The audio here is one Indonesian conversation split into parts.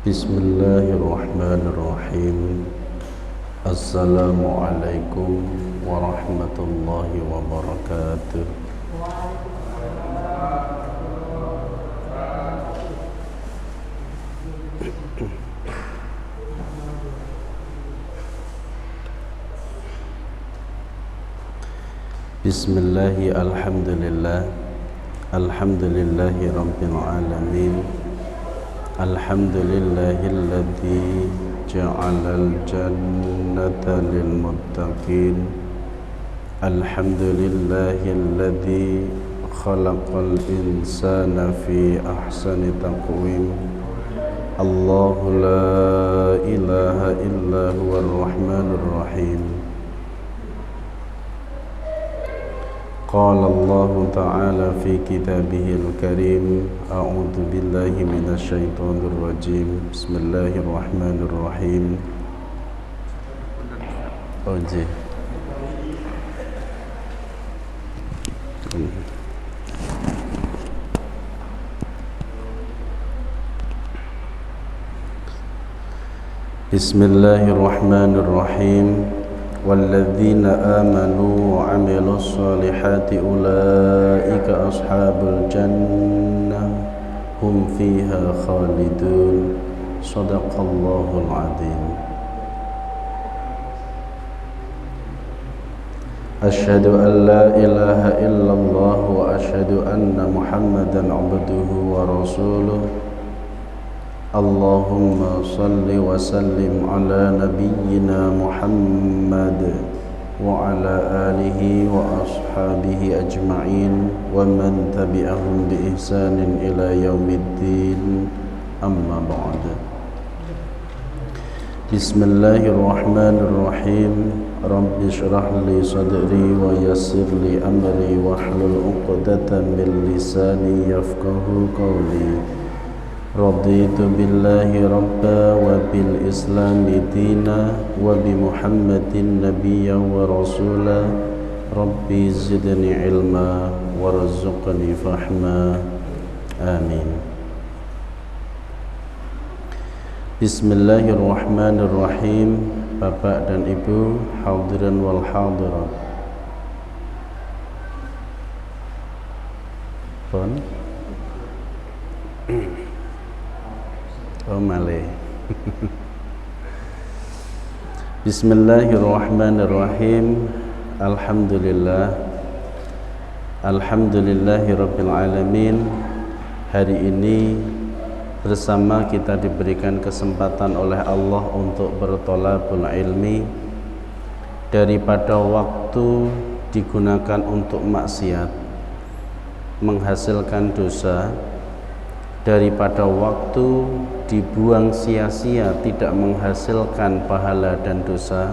Bismillahirrahmanirrahim. Assalamualaikum warahmatullahi wabarakatuh. Bismillahi alhamdulillah. Alhamdulillahi rabbil alamin. Alhamdulillahilladzi ja'alal jannata lil muttaqin. Alhamdulillahilladzi khalaqal insana fi ahsani taqwim. Allahu la ilaha illa huwar rahmanur rahim. Qala Allah Ta'ala fi kitabihil karim. A'udzu billahi minasy syaithanir rajim. Bismillahirrahmanirrahim. Oje. Bismillahirrahmanirrahim. Walladzina amanu wa 'amilus solihati ulaika ashabul jannah hum fiha khalidun. Shadaqallahul 'adzim. Asyhadu an la ilaha illallah wa asyhadu anna Muhammadan 'abduhu wa rasuluh. Allahumma salli wa sallim ala nabiyyina Muhammad wa ala alihi wa ashabihi ajma'in wa man tabi'ahum bi ihsanin ila yaumiddin. Amma ba'd. Bismillahirrahmanirrahim. Rabbi shrah li sadri wa yassir li amri wahlul 'uqdatam min lisani yafqahu qawli. Raditu billahi rabba wa bil islami dina wa bi Muhammadin nabiyya wa rasula. Rabbi zidni ilma warzuqni fahma. Amin. Bismillahirrahmanirrahim. Bapak dan Ibu hadirin wal hadirat. Pon Malay. Bismillahirrahmanirrahim. Alhamdulillah. Alhamdulillahi rabbil alamin. Hari ini bersama kita diberikan kesempatan oleh Allah untuk bertolabul ilmi. Daripada waktu digunakan untuk maksiat, menghasilkan dosa, daripada waktu dibuang sia-sia tidak menghasilkan pahala dan dosa,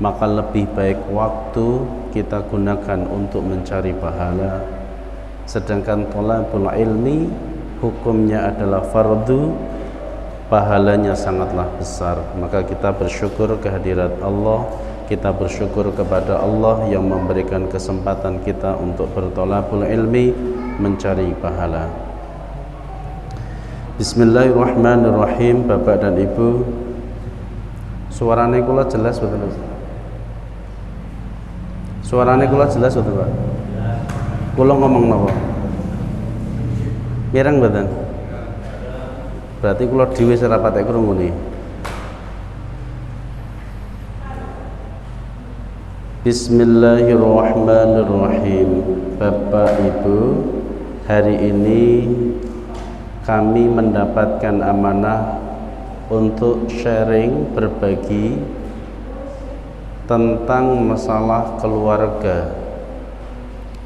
maka lebih baik waktu kita gunakan untuk mencari pahala. Sedangkan thalabul ilmi hukumnya adalah fardu, pahalanya sangatlah besar. Maka kita bersyukur kehadirat Allah, kita bersyukur kepada Allah yang memberikan kesempatan kita untuk berthalabul ilmi, mencari pahala. Bismillahirrahmanirrahim. Bapak dan Ibu, suarane kula jelas betul? Suarane kula jelas betul, Pak? Kula ngomong napa? Mireng mboten? Berarti kula dhewe ora patek krungune. Bismillahirrahmanirrahim. Bapak Ibu, hari ini kami mendapatkan amanah untuk sharing, berbagi tentang masalah keluarga.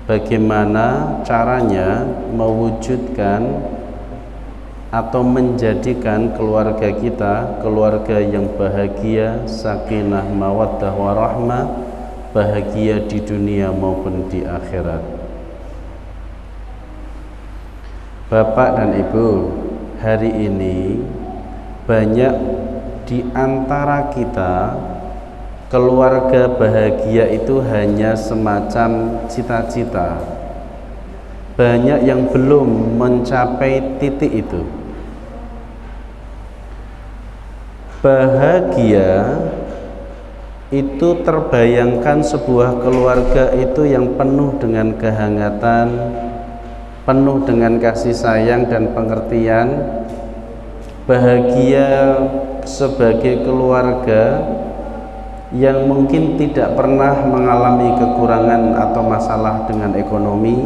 Bagaimana caranya mewujudkan atau menjadikan keluarga kita keluarga yang bahagia, sakinah, mawaddah, warahmah, bahagia di dunia maupun di akhirat. Bapak dan Ibu, hari ini banyak di antara kita keluarga bahagia itu hanya semacam cita-cita. Banyak yang belum mencapai titik itu. Bahagia itu terbayangkan sebuah keluarga itu yang penuh dengan kehangatan, penuh dengan kasih sayang dan pengertian. Bahagia sebagai keluarga yang mungkin tidak pernah mengalami kekurangan atau masalah dengan ekonomi.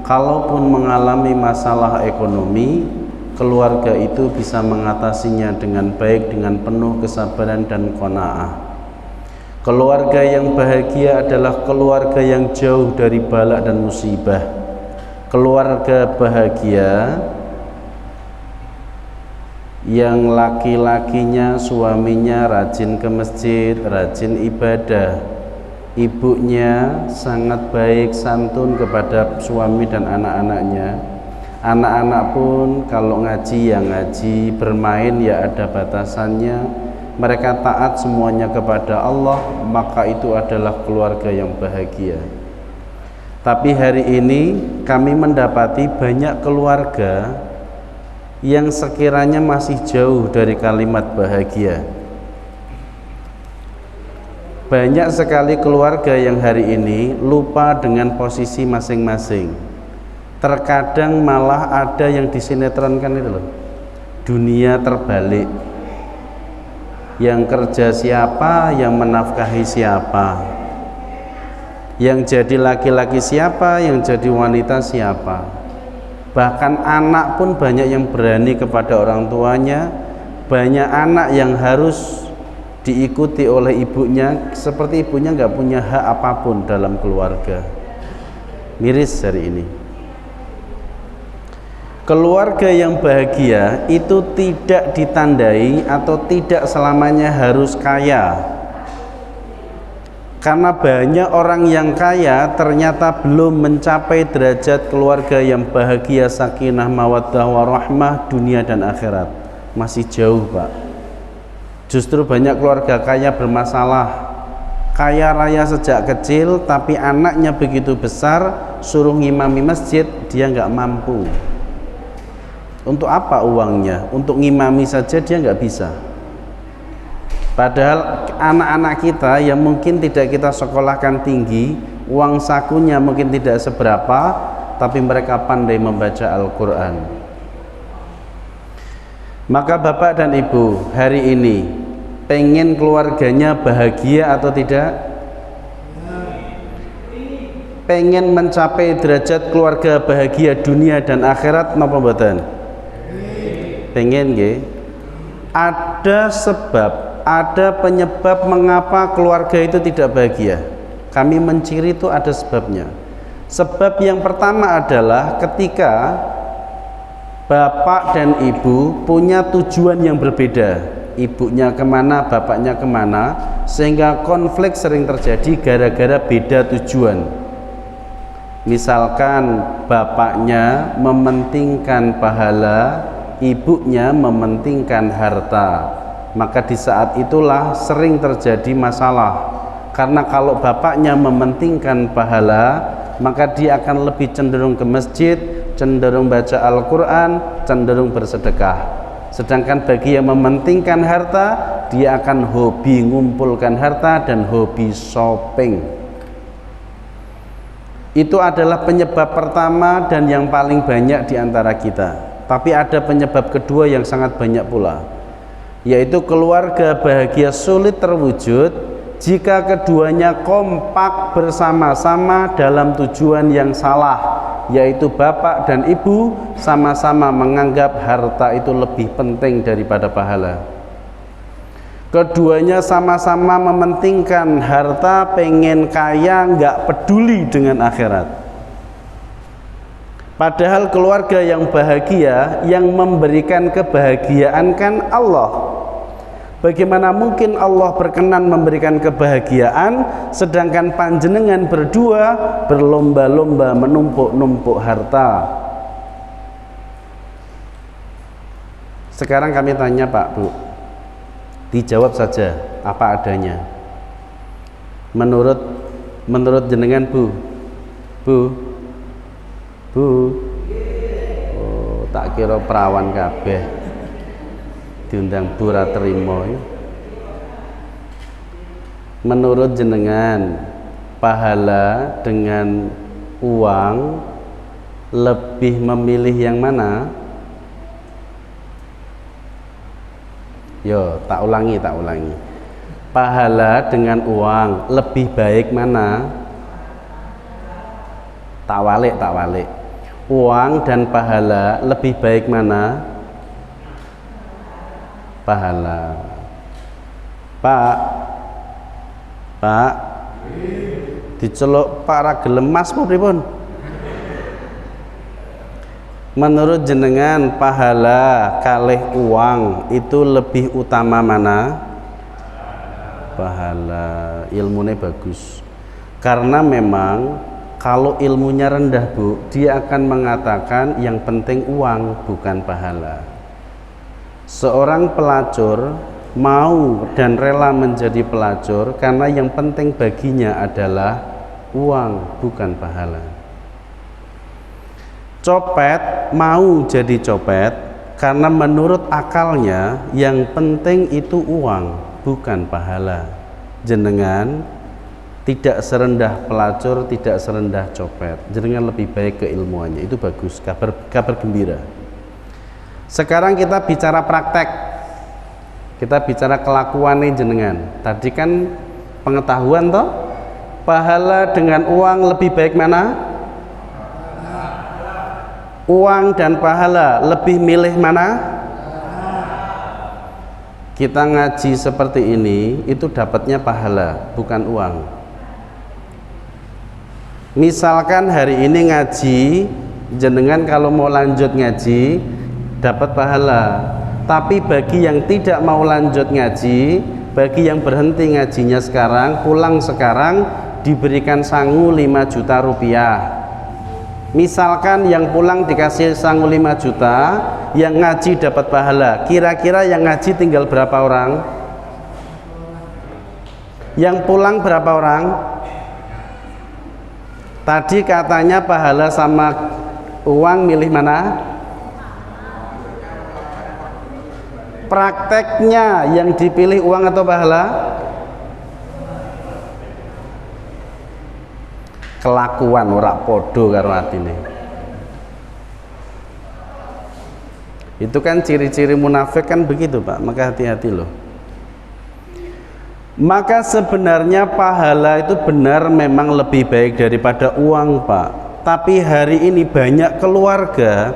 Kalaupun mengalami masalah ekonomi, keluarga itu bisa mengatasinya dengan baik, dengan penuh kesabaran dan qanaah. Keluarga yang bahagia adalah keluarga yang jauh dari bala dan musibah. Keluarga bahagia yang laki-lakinya, suaminya rajin ke masjid, rajin ibadah, ibunya sangat baik santun kepada suami dan anak-anaknya. Anak-anak pun kalau ngaji ya ngaji, bermain ya ada batasannya. Mereka taat semuanya kepada Allah, maka itu adalah keluarga yang bahagia. Tapi hari ini kami mendapati banyak keluarga yang sekiranya masih jauh dari kalimat bahagia. Banyak sekali keluarga yang hari ini lupa dengan posisi masing-masing. Terkadang malah ada yang disinetronkan itu loh, dunia terbalik. Yang kerja siapa, yang menafkahi siapa, yang jadi laki-laki siapa, yang jadi wanita siapa. Bahkan anak pun banyak yang berani kepada orang tuanya. Banyak anak yang harus diikuti oleh ibunya, seperti ibunya nggak punya hak apapun dalam keluarga. Miris hari ini. Keluarga yang bahagia itu tidak ditandai atau tidak selamanya harus kaya. Karena banyak orang yang kaya ternyata belum mencapai derajat keluarga yang bahagia, sakinah, mawaddah, warahmah, dunia dan akhirat. Masih jauh, Pak. Justru banyak keluarga kaya bermasalah. Kaya raya sejak kecil, tapi anaknya begitu besar, suruh ngimami masjid, dia nggak mampu. Untuk apa uangnya? Untuk ngimami saja dia nggak bisa. Padahal anak-anak kita yang mungkin tidak kita sekolahkan tinggi, uang sakunya mungkin tidak seberapa, tapi mereka pandai membaca Al-Quran. Maka Bapak dan Ibu hari ini pengen keluarganya bahagia atau tidak? Pengen mencapai derajat keluarga bahagia dunia dan akhirat napa mboten? Pengen nggih. Ada sebab, ada penyebab mengapa keluarga itu tidak bahagia. Kami menciri itu ada sebabnya. Sebab yang pertama adalah ketika bapak dan ibu punya tujuan yang berbeda. Ibunya kemana, bapaknya kemana, sehingga konflik sering terjadi gara-gara beda tujuan. Misalkan bapaknya mementingkan pahala, ibunya mementingkan harta, maka di saat itulah sering terjadi masalah. Karena kalau bapaknya mementingkan pahala, maka dia akan lebih cenderung ke masjid, cenderung baca Al-Quran, cenderung bersedekah. Sedangkan bagi yang mementingkan harta, dia akan hobi ngumpulkan harta dan hobi shopping. Itu adalah penyebab pertama dan yang paling banyak di antara kita. Tapi ada penyebab kedua yang sangat banyak pula, yaitu keluarga bahagia sulit terwujud jika keduanya kompak bersama-sama dalam tujuan yang salah, yaitu bapak dan ibu sama-sama menganggap harta itu lebih penting daripada pahala. Keduanya sama-sama mementingkan harta, pengen kaya, nggak peduli dengan akhirat. Padahal keluarga yang bahagia, yang memberikan kebahagiaan kan Allah. Bagaimana mungkin Allah berkenan memberikan kebahagiaan, sedangkan panjenengan berdua berlomba-lomba menumpuk-numpuk harta. Sekarang kami tanya Pak, Bu, dijawab saja apa adanya. Menurut jenengan, Bu, oh, tak kira perawan kabeh diundang Bu ra trimo. Menurut jenengan, pahala dengan uang lebih memilih yang mana? Yo, tak ulangi. Pahala dengan uang lebih baik mana? Tak walik. Uang dan pahala lebih baik mana? Pahala. Pak, diceluk para gelem mas pripun? Menurut jenengan pahala kalih uang itu lebih utama mana? Pahala. Ilmunya bagus. Karena memang kalau ilmunya rendah Bu, dia akan mengatakan yang penting uang bukan pahala. Seorang pelacur mau dan rela menjadi pelacur karena yang penting baginya adalah uang bukan pahala. Copet mau jadi copet karena menurut akalnya yang penting itu uang bukan pahala. Jenengan tidak serendah pelacur, tidak serendah copet. Jenengan lebih baik keilmuannya, itu bagus, kabar gembira. Sekarang kita bicara praktek, kita bicara kelakuannya jenengan. Tadi kan pengetahuan toh, pahala dengan uang lebih baik mana? Uang dan pahala lebih milih mana? Kita ngaji seperti ini itu dapatnya pahala bukan uang. Misalkan hari ini ngaji, jenengan kalau mau lanjut ngaji dapat pahala. Tapi bagi yang tidak mau lanjut ngaji, bagi yang berhenti ngajinya sekarang, pulang sekarang, diberikan sangu 5 juta rupiah. Misalkan yang pulang dikasih sangu 5 juta, yang ngaji dapat pahala. Kira-kira yang ngaji tinggal berapa orang? Yang pulang berapa orang? Tadi katanya pahala sama uang, milih mana? Prakteknya yang dipilih uang atau pahala? Kelakuan ora podo karo atine. Itu kan ciri-ciri munafik kan begitu Pak, maka hati-hati loh. Maka sebenarnya pahala itu benar memang lebih baik daripada uang Pak. Tapi hari ini banyak keluarga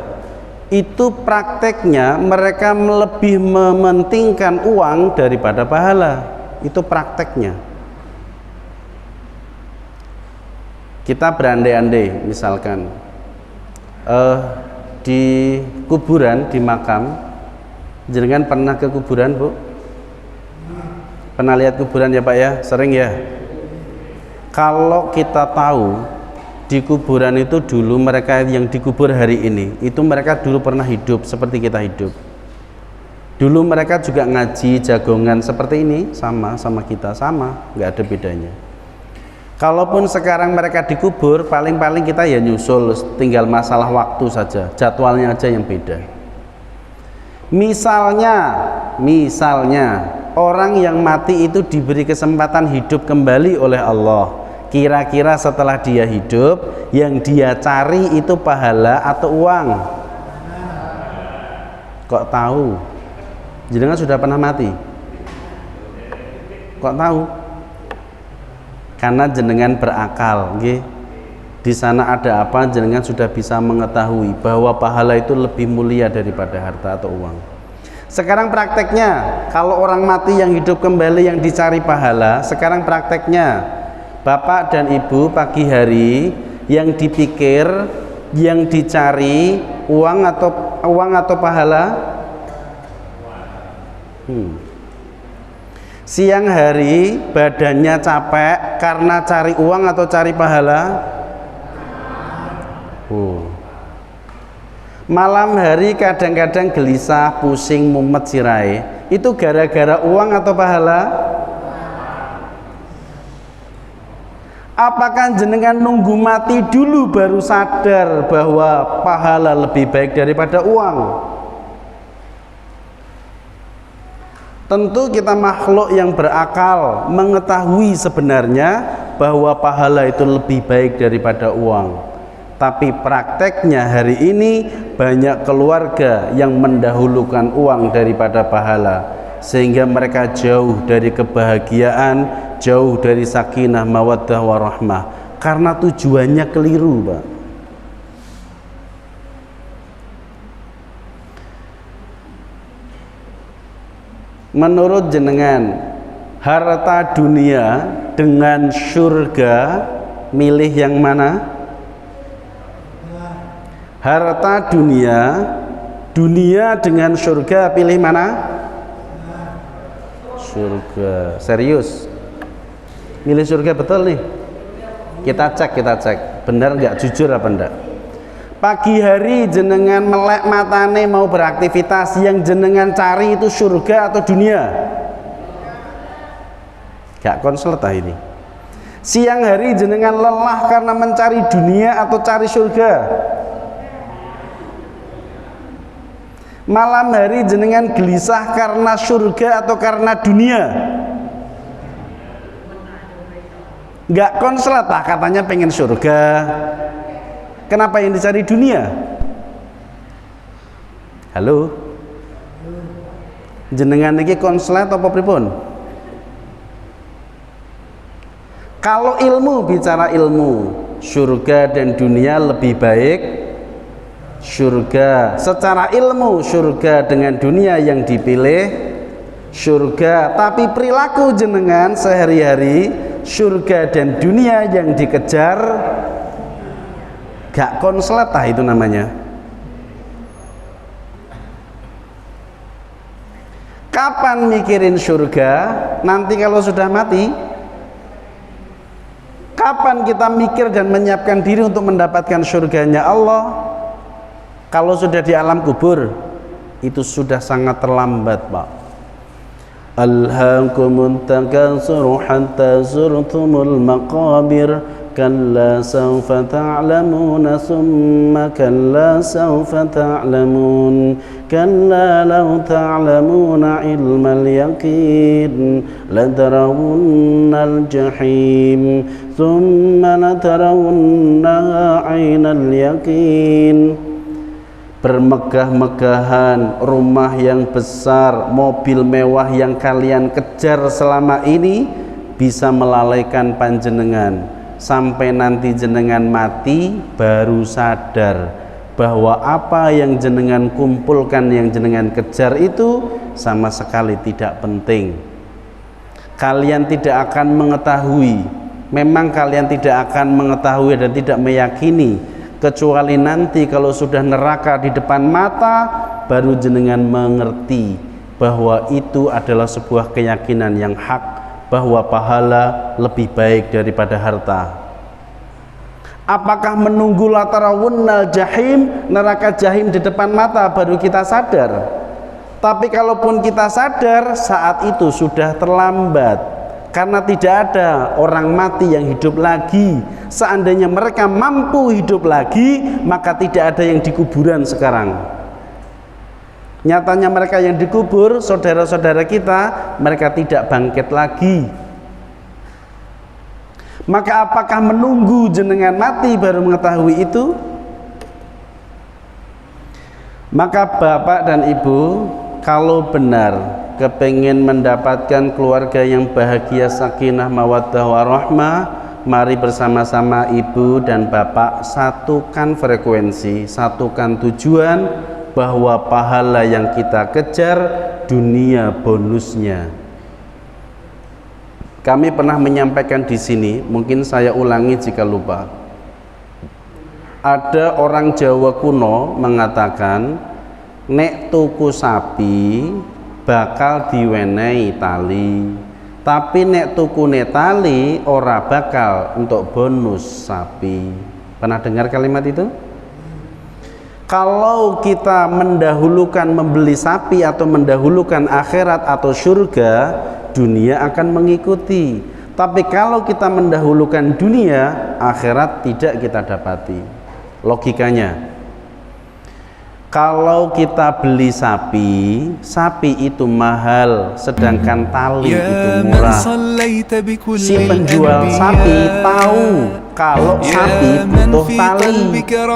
itu prakteknya mereka lebih mementingkan uang daripada pahala. Itu prakteknya. Kita berandai-andai misalkan di kuburan, di makam, jenengan pernah ke kuburan Bu? Pernah lihat kuburan ya Pak ya? Sering ya? Kalau kita tahu di kuburan itu dulu mereka yang dikubur hari ini, itu mereka dulu pernah hidup seperti kita hidup. Dulu mereka juga ngaji, jagongan seperti ini, sama kita, sama, nggak ada bedanya. Kalaupun sekarang mereka dikubur, paling-paling kita ya nyusul, tinggal masalah waktu saja, jadwalnya aja yang beda. Misalnya orang yang mati itu diberi kesempatan hidup kembali oleh Allah. Kira-kira setelah dia hidup, yang dia cari itu pahala atau uang? Kok tahu? Jenengan sudah pernah mati? Kok tahu? Karena jenengan berakal, nggih. Di sana ada apa, jenengan sudah bisa mengetahui bahwa pahala itu lebih mulia daripada harta atau uang. Sekarang prakteknya, kalau orang mati yang hidup kembali yang dicari pahala, sekarang prakteknya Bapak dan Ibu pagi hari yang dipikir, yang dicari uang atau pahala? Siang hari badannya capek karena cari uang atau cari pahala? Malam hari kadang-kadang gelisah, pusing, mumet sirai. Itu gara-gara uang atau pahala? Apakah jenengan nunggu mati dulu baru sadar bahwa pahala lebih baik daripada uang? Tentu kita makhluk yang berakal, mengetahui sebenarnya bahwa pahala itu lebih baik daripada uang. Tapi prakteknya hari ini banyak keluarga yang mendahulukan uang daripada pahala, sehingga mereka jauh dari kebahagiaan, jauh dari sakinah, mawaddah, warahmah, karena tujuannya keliru, Pak. Menurut jenengan, harta dunia dengan surga milih yang mana? Harta dunia dengan surga pilih mana? Surga. Serius? Milih surga betul nih? Kita cek benar nggak, jujur apa enggak? Pagi hari jenengan melek matane mau beraktivitas, yang jenengan cari itu surga atau dunia? Gak konslet ini. Siang hari jenengan lelah karena mencari dunia atau cari surga? Malam hari jenengan gelisah karena surga atau karena dunia? Gak konslet lah, katanya pengen surga. Kenapa yang dicari dunia? Halo? Jenengan iki konslet apa pripun? Kalau ilmu, bicara ilmu, surga dan dunia lebih baik surga. Secara ilmu surga dengan dunia yang dipilih surga, tapi perilaku jenengan sehari-hari surga dan dunia yang dikejar. Gak konslet lah itu namanya. Kapan mikirin surga? Nanti kalau sudah mati. Kapan kita mikir dan menyiapkan diri untuk mendapatkan surganya Allah? Kalau sudah di alam kubur, itu sudah sangat terlambat, Pak. Alhaakumut takatsur hatta zurtumul maqabir, kalla sawfa ta'lamuna thumma kalla sawfa ta'lamun, kalla law ta'lamuna ilmal yaqin latarawunnal jahim thumma latarawunnaha 'ainal yaqin. Bermegah-megahan, rumah yang besar, mobil mewah yang kalian kejar selama ini bisa melalaikan panjenengan. Sampai nanti jenengan mati baru sadar bahwa apa yang jenengan kumpulkan, yang jenengan kejar itu sama sekali tidak penting. Kalian tidak akan mengetahui, memang kalian tidak akan mengetahui dan tidak meyakini, kecuali nanti kalau sudah neraka di depan mata baru jenengan mengerti bahwa itu adalah sebuah keyakinan yang hak, bahwa pahala lebih baik daripada harta. Apakah menunggu latarawunnal jahim, neraka jahim di depan mata baru kita sadar? Tapi kalaupun kita sadar, saat itu sudah terlambat. Karena tidak ada orang mati yang hidup lagi. Seandainya mereka mampu hidup lagi, maka tidak ada yang di kuburan sekarang. Nyatanya mereka yang dikubur, saudara-saudara kita, mereka tidak bangkit lagi. Maka apakah menunggu jenengan mati baru mengetahui itu? Maka Bapak dan Ibu, kalau benar kepengen mendapatkan keluarga yang bahagia, sakinah, mawaddah, warahmah, mari bersama-sama Ibu dan Bapak satukan frekuensi, satukan tujuan, bahwa pahala yang kita kejar, dunia bonusnya. Kami pernah menyampaikan di sini, mungkin saya ulangi jika lupa. Ada orang Jawa kuno mengatakan, nek tuku sapi bakal diwenehi tali, tapi nek tukune tali ora bakal untuk bonus sapi. Pernah dengar kalimat itu? Kalau kita mendahulukan membeli sapi atau mendahulukan akhirat atau surga, dunia akan mengikuti. Tapi kalau kita mendahulukan dunia, akhirat tidak kita dapati. Logikanya, Kalau kita beli sapi, sapi itu mahal, sedangkan tali itu murah. Si penjual sapi tahu kalau sapi butuh tali.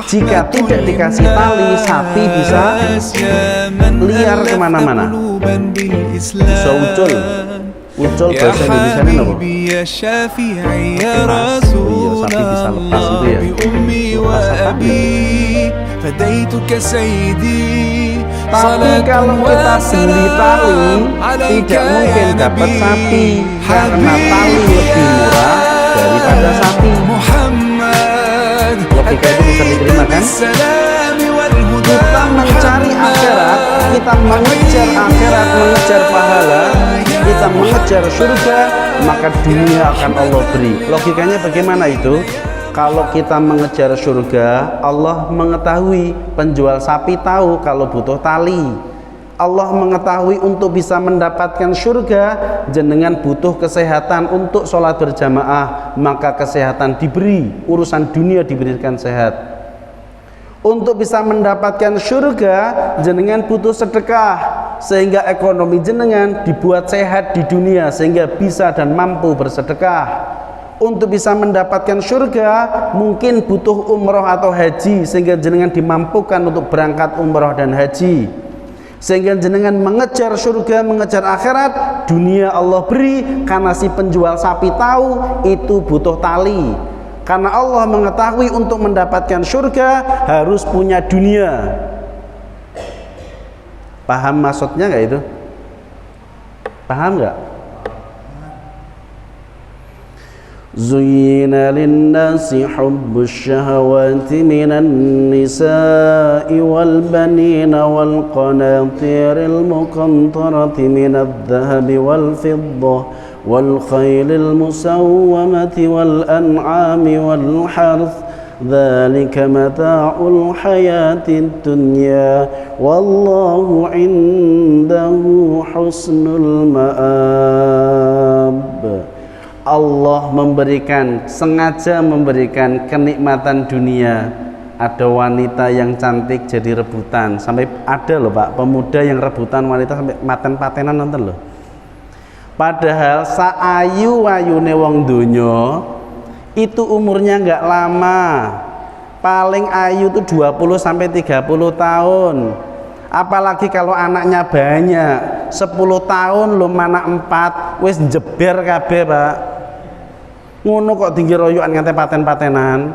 Jika tidak dikasih tali, sapi bisa liar kemana-mana. Bisa ucul. Ucul bahasa Indonesia ini apa? Lepas. Oh iya, sapi bisa lepas itu ya. Lepas sapi. Tapi kalau kita beli tali, tidak mungkin dapat sapi, karena tali lebih murah daripada sapi. Logika itu bisa diterima kan? Kita mencari akhirat, kita mengejar akhirat, mengejar pahala, kita mengejar surga, maka dunia akan Allah beri. Logikanya bagaimana itu? Kalau kita mengejar surga, Allah mengetahui, penjual sapi tahu kalau butuh tali. Allah mengetahui untuk bisa mendapatkan surga, jenengan butuh kesehatan untuk sholat berjamaah, maka kesehatan diberi, urusan dunia diberikan sehat. Untuk bisa mendapatkan surga, jenengan butuh sedekah, sehingga ekonomi jenengan dibuat sehat di dunia, sehingga bisa dan mampu bersedekah. Untuk bisa mendapatkan surga, mungkin butuh umroh atau haji, sehingga jenengan dimampukan untuk berangkat umroh dan haji. Sehingga jenengan mengejar surga, mengejar akhirat, dunia Allah beri, karena si penjual sapi tahu itu butuh tali. Karena Allah mengetahui untuk mendapatkan surga harus punya dunia. Paham maksudnya nggak itu? Paham nggak? زين للناس حب الشهوات من النساء والبنين والقناطير المقنطرة من الذهب والفضة والخيل المسومة والأنعام والحرث ذلك متاع الحياة الدنيا والله عنده حسن المآب. Allah sengaja memberikan kenikmatan dunia. Ada wanita yang cantik jadi rebutan, sampai ada loh Pak, pemuda yang rebutan wanita sampai paten-patenan, nonton loh. Padahal saayu-ayune wong donya itu umurnya nggak lama, paling ayu tuh 20 sampai 30 tahun. Apalagi kalau anaknya banyak, 10 tahun lo mana 4 wis jeber kabeh Pak. Ngono kok tinggi royokan nganti paten-patenan.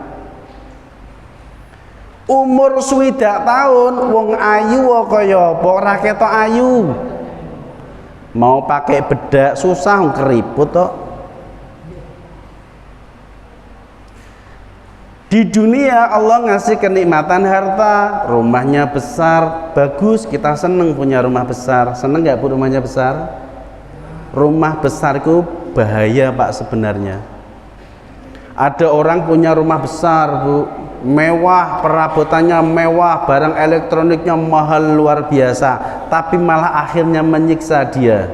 Umur swidak tahun wong ayu kaya apa ora ketok ayu. Mau pakai bedak susah keriput tok. Di dunia Allah ngasih kenikmatan harta, rumahnya besar, bagus, kita seneng punya rumah besar. Seneng nggak Bu rumahnya besar? Rumah besar itu bahaya Pak sebenarnya. Ada orang punya rumah besar Bu, mewah, perabotannya mewah, barang elektroniknya mahal luar biasa, tapi malah akhirnya menyiksa dia.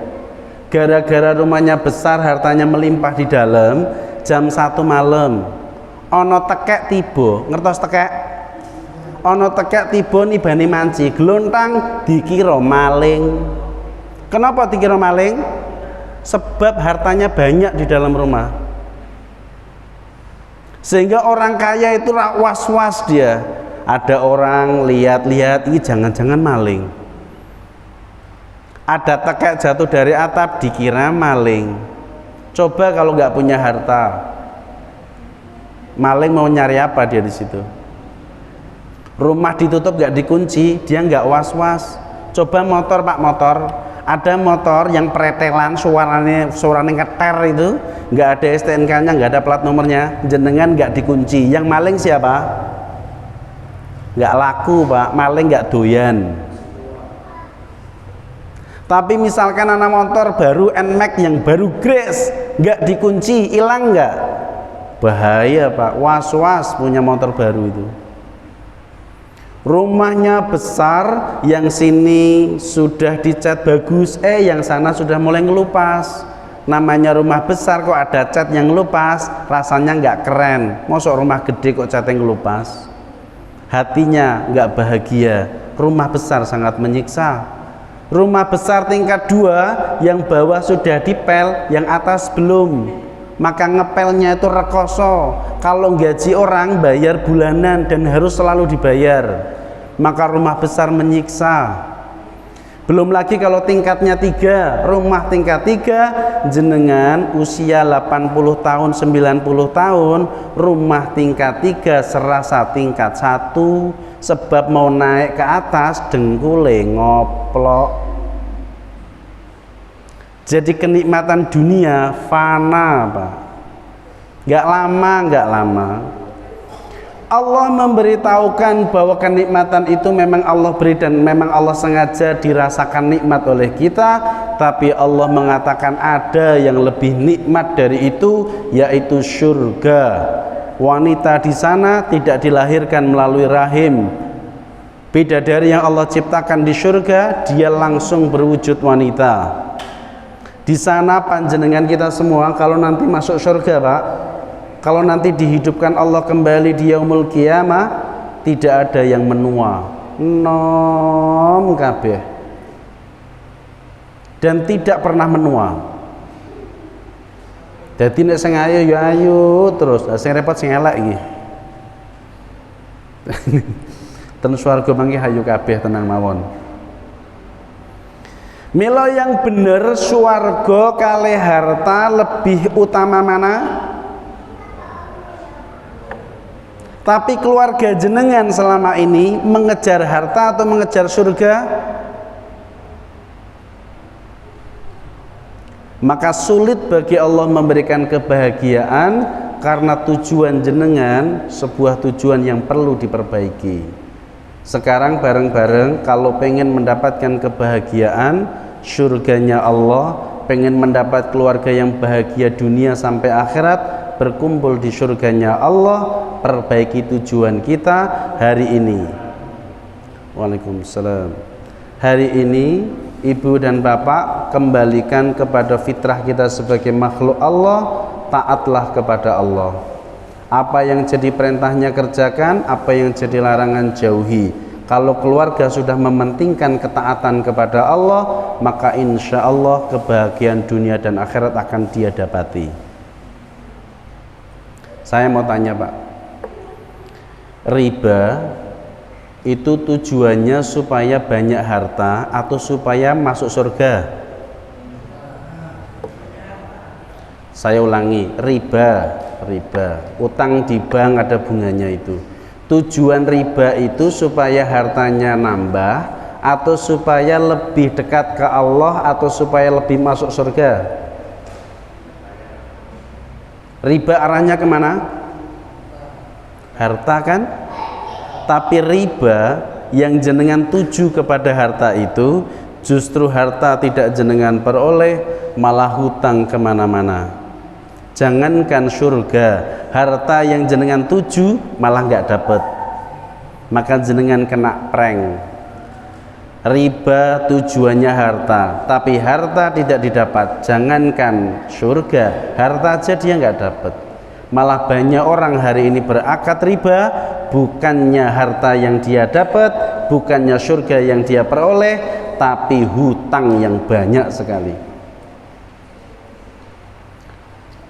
Gara-gara rumahnya besar, hartanya melimpah di dalam, jam 1 malam ono tekek tiba, ngertos tekek? Ono tekek tiba nibani manci, gelontang dikira maling. Kenapa dikira maling? Sebab hartanya banyak di dalam rumah. Sehingga orang kaya itu was-was dia. Ada orang lihat-lihat, ini jangan-jangan maling. Ada tekek jatuh dari atap, dikira maling. Coba kalau nggak punya harta, maling mau nyari apa dia di situ? Rumah ditutup nggak dikunci, dia nggak was-was. Coba motor Pak, motor, ada motor yang pretelan, suaranya ngeter itu, nggak ada STNK-nya, nggak ada plat nomornya, jenengan nggak dikunci. Yang maling siapa? Nggak laku Pak, maling nggak doyan. Tapi misalkan anak motor baru NMAX yang baru grace, nggak dikunci, hilang nggak? Bahaya Pak, was-was punya motor baru itu. Rumahnya besar, yang sini sudah dicat bagus, yang sana sudah mulai ngelupas. Namanya rumah besar kok ada cat yang ngelupas, rasanya nggak keren. Mosok rumah gede kok cat yang ngelupas? Hatinya nggak bahagia. Rumah besar sangat menyiksa. Rumah besar tingkat 2 yang bawah sudah dipel, yang atas belum, maka ngepelnya itu rekoso. Kalau gaji orang bayar bulanan dan harus selalu dibayar, maka rumah besar menyiksa. Belum lagi kalau tingkatnya 3, rumah tingkat 3 jenengan usia 80 tahun 90 tahun, rumah tingkat 3 serasa tingkat 1, sebab mau naik ke atas dengkule ngoplok. Jadi kenikmatan dunia fana, Pak. Gak lama Allah memberitahukan bahwa kenikmatan itu memang Allah beri dan memang Allah sengaja dirasakan nikmat oleh kita, tapi Allah mengatakan ada yang lebih nikmat dari itu, yaitu surga. Wanita di sana tidak dilahirkan melalui rahim. Bidadari yang Allah ciptakan di surga, dia langsung berwujud wanita. Di sana panjenengan kita semua kalau nanti masuk surga, Pak, kalau nanti dihidupkan Allah kembali di yaumul qiyamah, tidak ada yang menua, nom kabeh, dan tidak pernah menua. Jadi nek sing ayu ya ayu terus, sing repot sing elek iki. Ten swarga mangke hayu kabeh tenang mawon. Mila yang bener swarga kalih harta lebih utama mana? Tapi keluarga jenengan selama ini mengejar harta atau mengejar surga? Maka sulit bagi Allah memberikan kebahagiaan karena tujuan jenengan sebuah tujuan yang perlu diperbaiki. Sekarang bareng-bareng kalau pengen mendapatkan kebahagiaan surganya Allah, pengen mendapat keluarga yang bahagia dunia sampai akhirat, berkumpul di surganya Allah, perbaiki tujuan kita hari ini. Waalaikumsalam. Hari ini ibu dan bapak kembalikan kepada fitrah kita sebagai makhluk Allah, taatlah kepada Allah. Apa yang jadi perintahnya kerjakan, apa yang jadi larangan jauhi. Kalau keluarga sudah mementingkan ketaatan kepada Allah, maka insya Allah kebahagiaan dunia dan akhirat akan dia dapati. Saya mau tanya, Pak, riba itu tujuannya supaya banyak harta atau supaya masuk surga? Saya ulangi, riba, utang di bank ada bunganya itu. Tujuan riba itu supaya hartanya nambah atau supaya lebih dekat ke Allah atau supaya lebih masuk surga? Riba arahnya kemana? Harta kan? Tapi riba yang jenengan tuju kepada harta itu justru harta tidak jenengan peroleh, malah hutang kemana-mana. Jangankan surga, harta yang jenengan tuju malah nggak dapat, maka jenengan kena prank. Riba tujuannya harta, tapi harta tidak didapat. Jangankan surga, harta aja dia nggak dapat. Malah banyak orang hari ini berakad riba, bukannya harta yang dia dapat, bukannya surga yang dia peroleh, tapi hutang yang banyak sekali.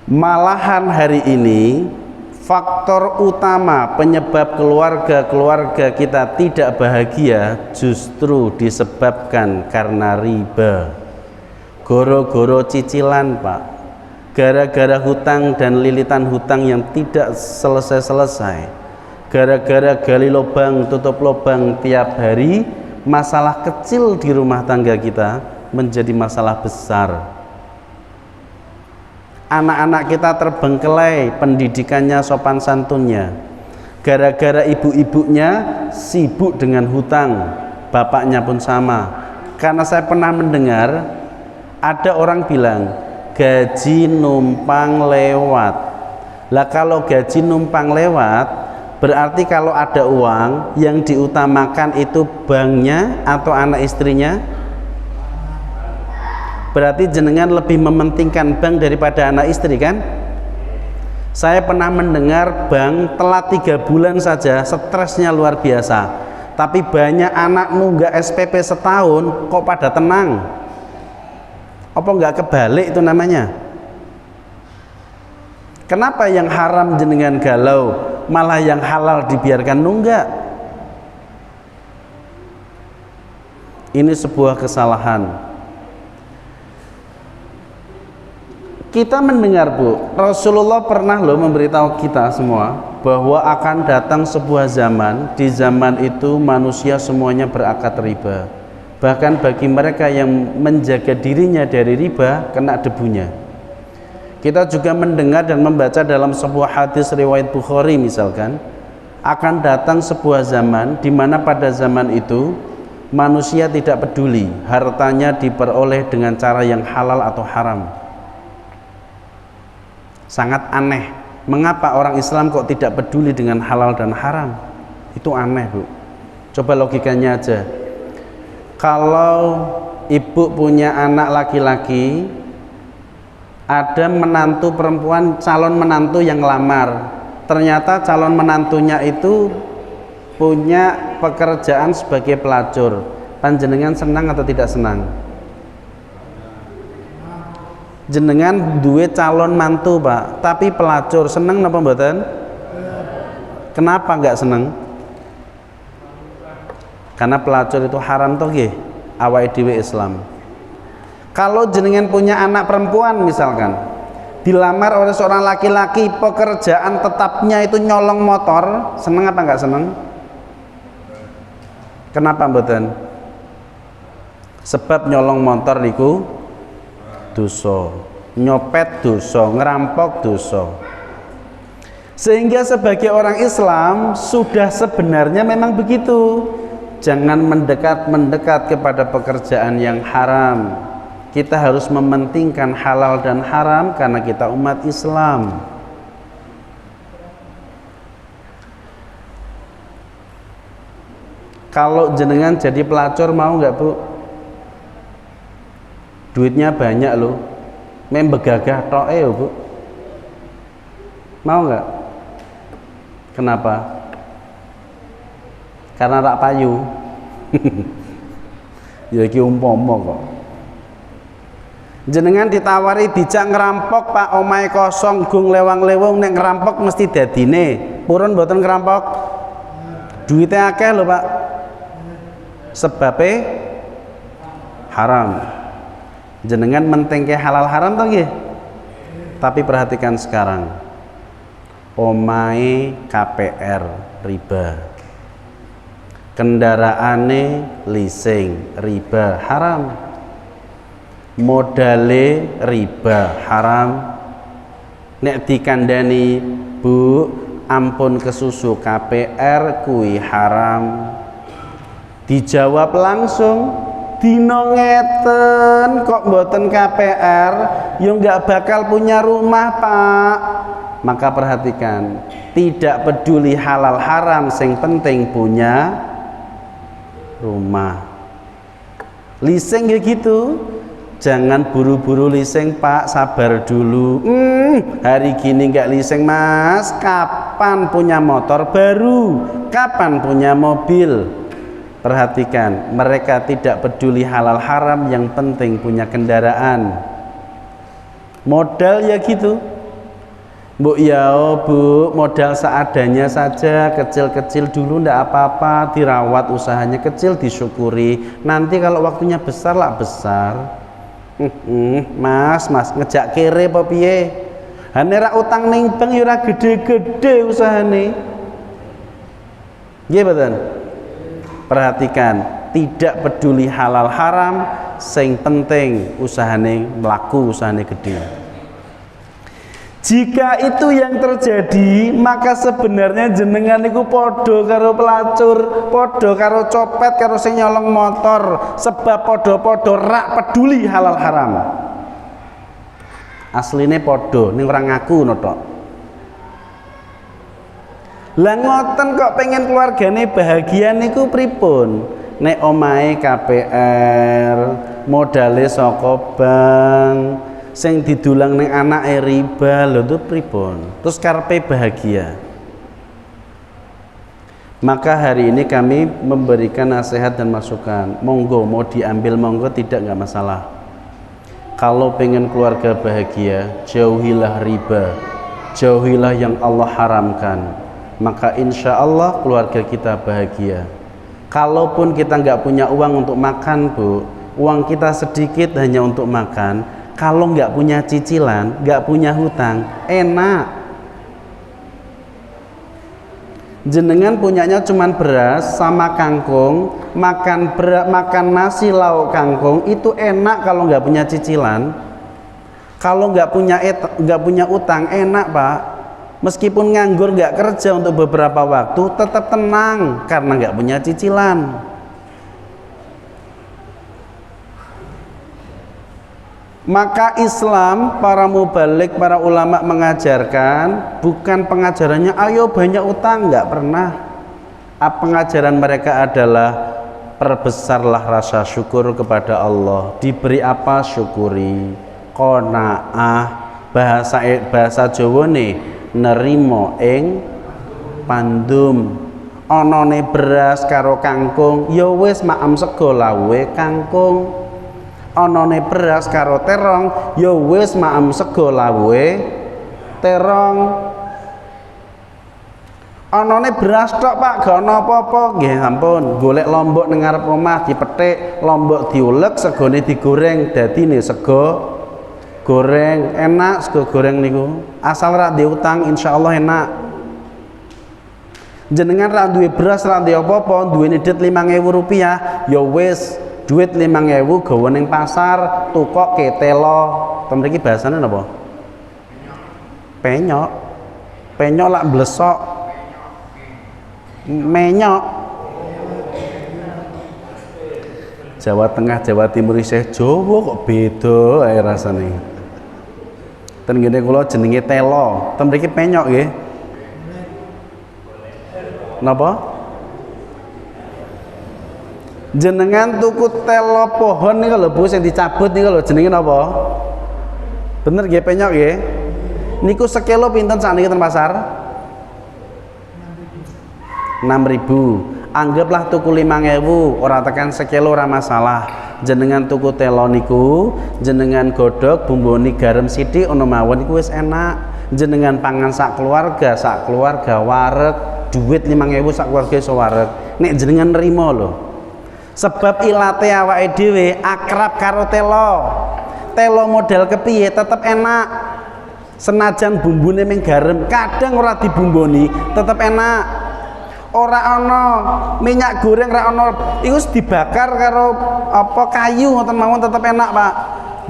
Malahan hari ini faktor utama penyebab keluarga kita tidak bahagia justru disebabkan karena riba. Goro-goro cicilan, Pak. Gara-gara hutang dan lilitan hutang yang tidak selesai-selesai. Gara-gara gali lubang, tutup lubang tiap hari, masalah kecil di rumah tangga kita menjadi masalah besar. Anak-anak kita terbengkelai pendidikannya, sopan santunnya, gara-gara ibu-ibunya sibuk dengan hutang, bapaknya pun sama. Karena saya pernah mendengar ada orang bilang gaji numpang lewat. Lah kalau gaji numpang lewat berarti kalau ada uang yang diutamakan itu banknya atau anak istrinya? Berarti jenengan lebih mementingkan bank daripada anak istri kan? Saya pernah mendengar bank telat 3 bulan saja stresnya luar biasa. Tapi banyak anak nunggak SPP setahun kok pada tenang. Apa enggak kebalik itu namanya? Kenapa yang haram jenengan galau, malah yang halal dibiarkan nunggak? Ini sebuah kesalahan. Kita mendengar, Bu, Rasulullah pernah loh memberitahu kita semua bahwa akan datang sebuah zaman, di zaman itu manusia semuanya berakad riba. Bahkan bagi mereka yang menjaga dirinya dari riba, kena debunya. Kita juga mendengar dan membaca dalam sebuah hadis riwayat Bukhari misalkan, akan datang sebuah zaman di mana pada zaman itu manusia tidak peduli hartanya diperoleh dengan cara yang halal atau haram. Sangat aneh, mengapa orang Islam kok tidak peduli dengan halal dan haram? Itu aneh, Bu. Coba logikanya aja. Kalau ibu punya anak laki-laki, ada menantu perempuan, calon menantu yang lamar, ternyata calon menantunya itu punya pekerjaan sebagai pelacur. Panjenengan senang atau tidak senang? Jenengan duwe calon mantu, Pak, tapi pelacur, seneng napa mboten? Kenapa enggak seneng? Karena pelacur itu haram toh nggih, awake dhewe Islam. Kalau jenengan punya anak perempuan misalkan, dilamar oleh seorang laki-laki, pekerjaan tetapnya itu nyolong motor, seneng apa enggak seneng? Kenapa mboten? Sebab nyolong motor niku dosa, nyopet dosa, ngerampok dosa. Sehingga sebagai orang Islam sudah sebenarnya memang begitu. Jangan mendekat-mendekat kepada pekerjaan yang haram. Kita harus mementingkan halal dan haram karena kita umat Islam. Kalau jenengan jadi pelacur mau nggak, Bu? Duitnya banyak loh, membegagah toke ya, Bu. Mau nggak? Kenapa? Karena rak payu. Ya iki umpama kok. Jenengan ditawari dijak ngerampok, Pak, omahe kosong gung lewang-lewung, nek ngerampok mesti dadine. Purun mboten ngerampok? Duitnya akeh lho, Pak. Sebabnya haram. Jenengan mentengke halal haram toh nggih? Tapi perhatikan sekarang. Omahe KPR riba. Kendaraane leasing riba haram. Modale riba haram. Nek dikandani, Bu, ampun kesusu KPR kuwi haram. Dijawab langsung, dino ngeten kok mboten KPR yo nggak bakal punya rumah, Pak. Maka perhatikan, tidak peduli halal haram, sing penting punya rumah. Leasing ya gitu, jangan buru-buru leasing, Pak, sabar dulu. Hari gini nggak leasing, Mas, kapan punya motor baru, kapan punya mobil? Perhatikan, mereka tidak peduli halal haram, yang penting punya kendaraan. Modal ya gitu, Bu, ya Bu, modal seadanya saja, kecil-kecil dulu ndak apa-apa, dirawat usahanya kecil, disyukuri. Nanti kalau waktunya besar lah besar. Mas ngejak kere apa piye? Hane ra utang ning bank ya ora gede-gede usahane. Nggih mboten? Perhatikan, tidak peduli halal haram, sing penting usahane mlaku, usahane gede. Jika itu yang terjadi, maka sebenarnya jenengan iku podo karo pelacur, podo karo copet, karo sing nyolong motor, sebab podo-podo rak peduli halal haram. Asline podo, ning ora ngaku ngono tok. Lah ngoten kok pengen keluargane bahagia niku pripun? Nek omahe KPR, modale saka bank, sing didulang ning anake riba, lho itu pripun? Terus karepe bahagia. Maka hari ini kami memberikan nasihat dan masukan. Monggo, mau diambil monggo, tidak, nggak masalah. Kalau pengen keluarga bahagia, jauhilah riba, jauhilah yang Allah haramkan. Maka insya Allah keluarga kita bahagia. Kalaupun kita nggak punya uang untuk makan, Bu, uang kita sedikit hanya untuk makan. Kalau nggak punya cicilan, nggak punya hutang, enak. Jenengan punyanya cuman beras sama kangkung, makan nasi lauk kangkung, itu enak kalau nggak punya cicilan. Kalau nggak punya utang, enak Pak. Meskipun nganggur nggak kerja untuk beberapa waktu, tetap tenang karena nggak punya cicilan. Maka Islam, para mubalik, para ulama mengajarkan, bukan pengajarannya ayo banyak utang, nggak pernah. Pengajaran mereka adalah perbesarlah rasa syukur kepada Allah. Diberi apa, syukuri. Qanaah, bahasa Jawa nih, nerimo ing pandum. Onone beras karo kangkung, ya wis maem sego lawe kangkung. Onone beras karo terong, ya wis maem sego lawe terong. Onone beras tok Pak, gak ono apa-apa. Nggih ampun, golek lombok ning ngarep omah dipetik, lombok diulek, segone digoreng, dadine sego goreng. Enak sego goreng niku. Asal ra diutang insyaallah enak. Jenengan ra duwe beras, ra duwe apa-apa, duweni duit 5.000 rupiah, ya wis duit 5.000 gawa ning pasar, tukokke telo. Ten mriki bahasane napa? Penyok. Penyok lak blesok. Menyok. Jawa Tengah, Jawa Timur isih Jawa kok beda ae rasane. Ten ngene kula jenenge telo, ten mriki penyok nggih. Napa? Jenengan tuku telo pohon niku lho Bu, sing dicabut niku lho jenenge napa? Bener nggih penyok nggih? Niku sekilo pinten sakniki ten pasar? 6.000. Anggaplah tuku 5.000, ora tekan sekilo ora masalah. Jenengan tuku telo niku, jenengan godhog bumboni garam sithik ana mawon iku wis enak. Jenengan pangan sak keluarga wareg, duit 5.000 sak keluarga iso wareg. Nek jenengan nrimo lho. Sebab ilate awake dhewe akrab karo telo. Telo model kepiye tetep enak. Senajan bumbune ming garam, kadang ora dibumboni, tetep enak. Ora ana minyak goreng, ora ana iku dibakar karo apa kayu ngoten mawon tetep enak, Pak.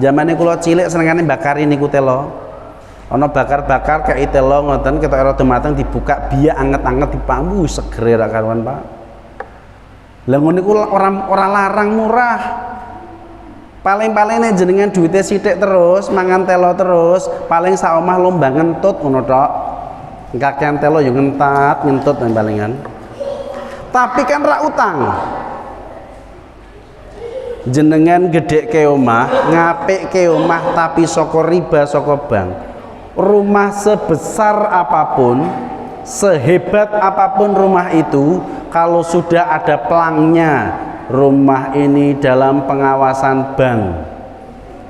Zamane kula cilik senengane bakari niku telo. Ana bakar-bakar kayak telo ngoten ketok rada mateng dibuka biak anget-anget dipambu segere ra karuan, Pak. Lah ngono niku ora larang, murah. Paling-paling nek jenengan duwite sithik terus mangan telo terus, paling sak omah lomba ngentut ngono tok. Kakean telo yo ngentat, ngentut nang palingan. Tapi kan ra utang. Jenengan gedhekke omah, ngapikke omah tapi saka riba saka bank. Rumah sebesar apapun, sehebat apapun rumah itu, kalau sudah ada pelangnya, rumah ini dalam pengawasan bank,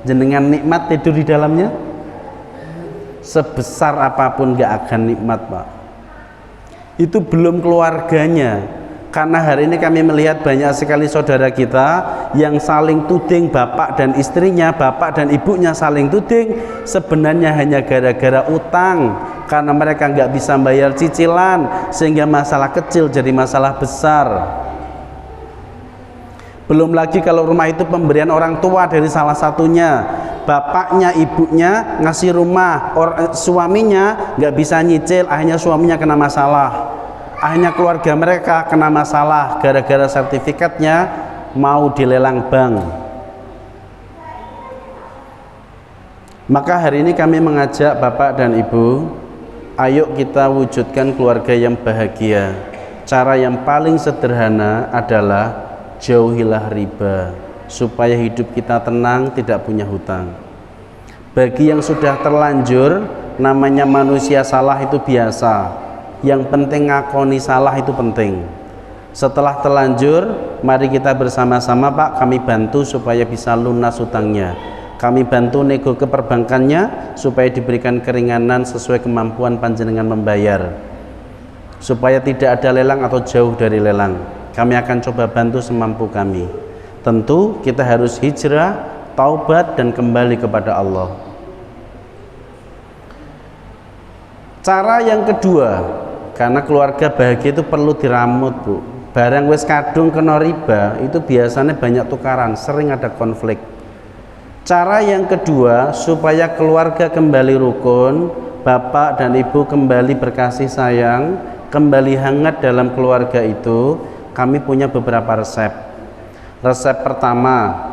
jenengan nikmat tidur di dalamnya? Sebesar apapun gak akan nikmat, Pak. Itu belum keluarganya. Karena hari ini kami melihat banyak sekali saudara kita yang saling tuding bapak dan istrinya, bapak dan ibunya saling tuding, sebenarnya hanya gara-gara utang. Karena mereka nggak bisa bayar cicilan, sehingga masalah kecil jadi masalah besar. Belum lagi kalau rumah itu pemberian orang tua dari salah satunya, bapaknya, ibunya ngasih rumah, suaminya nggak bisa nyicil, akhirnya suaminya kena masalah, akhirnya keluarga mereka kena masalah gara-gara sertifikatnya mau dilelang bank. Maka hari ini kami mengajak bapak dan ibu, ayo kita wujudkan keluarga yang bahagia. Cara yang paling sederhana adalah jauhilah riba, supaya hidup kita tenang, tidak punya hutang. Bagi yang sudah terlanjur, namanya manusia salah itu biasa. Yang penting ngakoni salah itu penting. Setelah terlanjur, mari kita bersama-sama Pak, kami bantu supaya bisa lunas hutangnya. Kami bantu nego ke perbankannya supaya diberikan keringanan sesuai kemampuan panjenengan membayar, supaya tidak ada lelang atau jauh dari lelang. Kami akan coba bantu semampu kami. Tentu kita harus hijrah, taubat dan kembali kepada Allah. Cara yang kedua, karena keluarga bahagia itu perlu diramut, Bu. Barang wis kadung kena riba itu biasanya banyak tukaran, sering ada konflik. Cara yang kedua supaya keluarga kembali rukun, bapak dan ibu kembali berkasih sayang, kembali hangat dalam keluarga itu, kami punya beberapa resep. Resep pertama,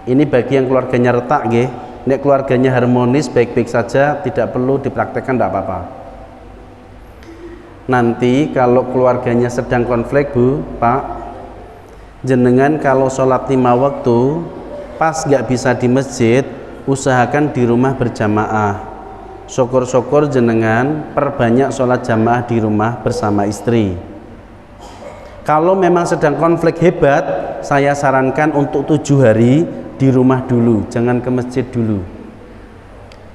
ini bagi yang keluarganya retak nggih. Nek keluarganya harmonis baik-baik saja, tidak perlu dipraktekkan, tidak apa-apa. Nanti kalau keluarganya sedang konflik, Bu, Pak, jenengan kalau sholat 5 waktu pas gak bisa di masjid, usahakan di rumah berjamaah. Syukur-syukur jenengan perbanyak sholat jamaah di rumah bersama istri. Kalau memang sedang konflik hebat, saya sarankan untuk 7 hari di rumah dulu, jangan ke masjid dulu.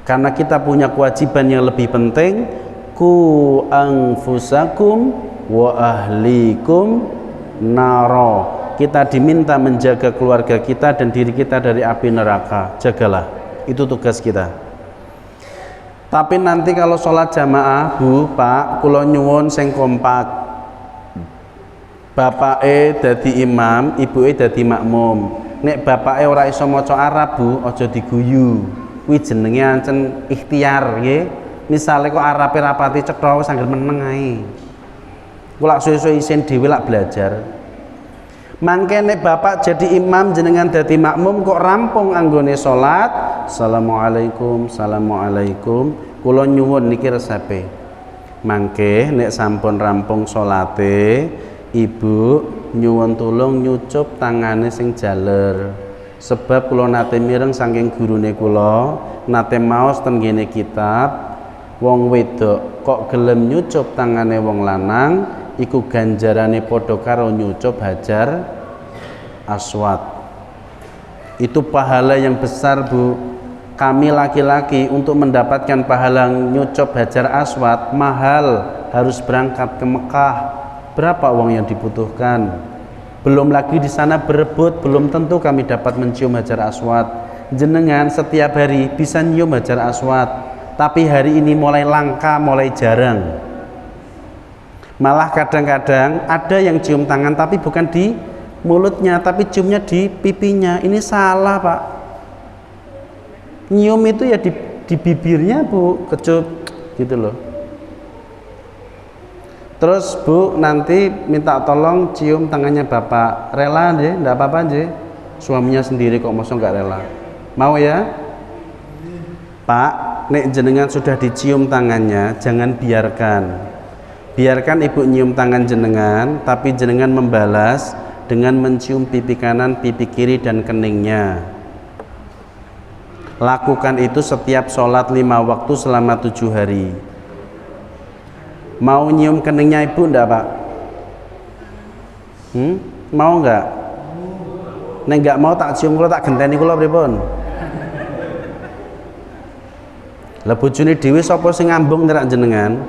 Karena kita punya kewajiban yang lebih penting, ku anfusakum wa ahlikum naro. Kita diminta menjaga keluarga kita dan diri kita dari api neraka. Jagalah, itu tugas kita. Tapi nanti kalau sholat jamaah, Bu, Pak, kula nyuwun sing kompak. Bapake dadi imam, ibuke dadi makmum. Nek bapake ora iso maca Arab, Bu, aja diguyu. Kuwi jenenge ancen ikhtiar nggih. Misale kok Arabe rapati cetha wis anggere meneng ae. Kula suwe-suwe isin dhewe lak belajar. Mangke nek bapak jadi imam jenengan dadi makmum kok rampung anggone salat, assalamualaikum, assalamualaikum. Kula nyuwun niki resepe. Mangke nek sampun rampung salate, ibu nyuwun tulung nyucup tangane sing jaler. Sebab kula nate mireng saking gurune kula, nate maos ten ngene kitab, wong wedok kok gelem nyucup tangane wong lanang iku ganjarane padha karo nyucup hajar aswad. Itu pahala yang besar, Bu. Kami laki-laki untuk mendapatkan pahala nyucup hajar aswad mahal, harus berangkat ke Mekah. Berapa uang yang dibutuhkan? Belum lagi di sana berebut, belum tentu kami dapat mencium hajar aswad. Jenengan setiap hari bisa nyium hajar aswad, tapi hari ini mulai langka, mulai jarang. Malah kadang-kadang ada yang cium tangan tapi bukan di mulutnya, tapi ciumnya di pipinya. Ini salah, Pak. Nyium itu ya di bibirnya, Bu, kecup gitu loh. Terus, Bu, nanti minta tolong cium tangannya bapak. Rela aja, enggak apa-apa aja. Suaminya sendiri kok masa enggak rela. Mau ya? Pak, nek jenengan sudah dicium tangannya, jangan biarkan. Biarkan ibu nyium tangan jenengan, tapi jenengan membalas dengan mencium pipi kanan, pipi kiri dan keningnya. Lakukan itu setiap sholat 5 waktu selama 7 hari. Mau nyium keningnya ibu enggak, Pak? Mau enggak? Nek enggak mau tak cium kula, tak genteni kula pripun? Lah bojone dhewe sapa sing ngambung nerak jenengan?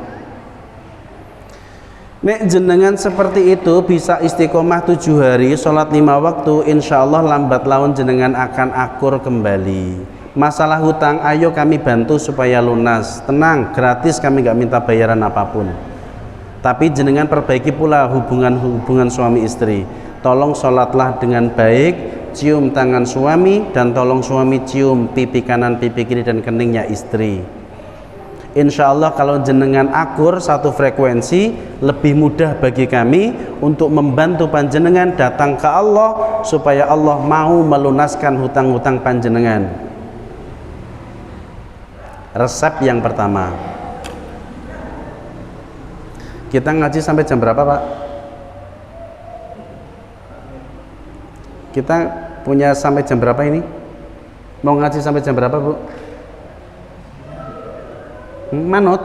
Nek jenengan seperti itu bisa istiqomah 7 hari, sholat 5 waktu, insya Allah lambat laun jenengan akan akur kembali. Masalah hutang, ayo kami bantu supaya lunas. Tenang, gratis, kami nggak minta bayaran apapun. Tapi jenengan perbaiki pula hubungan suami istri. Tolong sholatlah dengan baik, cium tangan suami, dan tolong suami cium pipi kanan, pipi kiri dan keningnya istri. Insya Allah kalau jenengan akur satu frekuensi, lebih mudah bagi kami untuk membantu panjenengan datang ke Allah supaya Allah mau melunaskan hutang-hutang panjenengan. Resep yang pertama. Kita ngaji sampai jam berapa, Pak? Kita punya sampai jam berapa ini? Mau ngaji sampai jam berapa, Bu? Manut?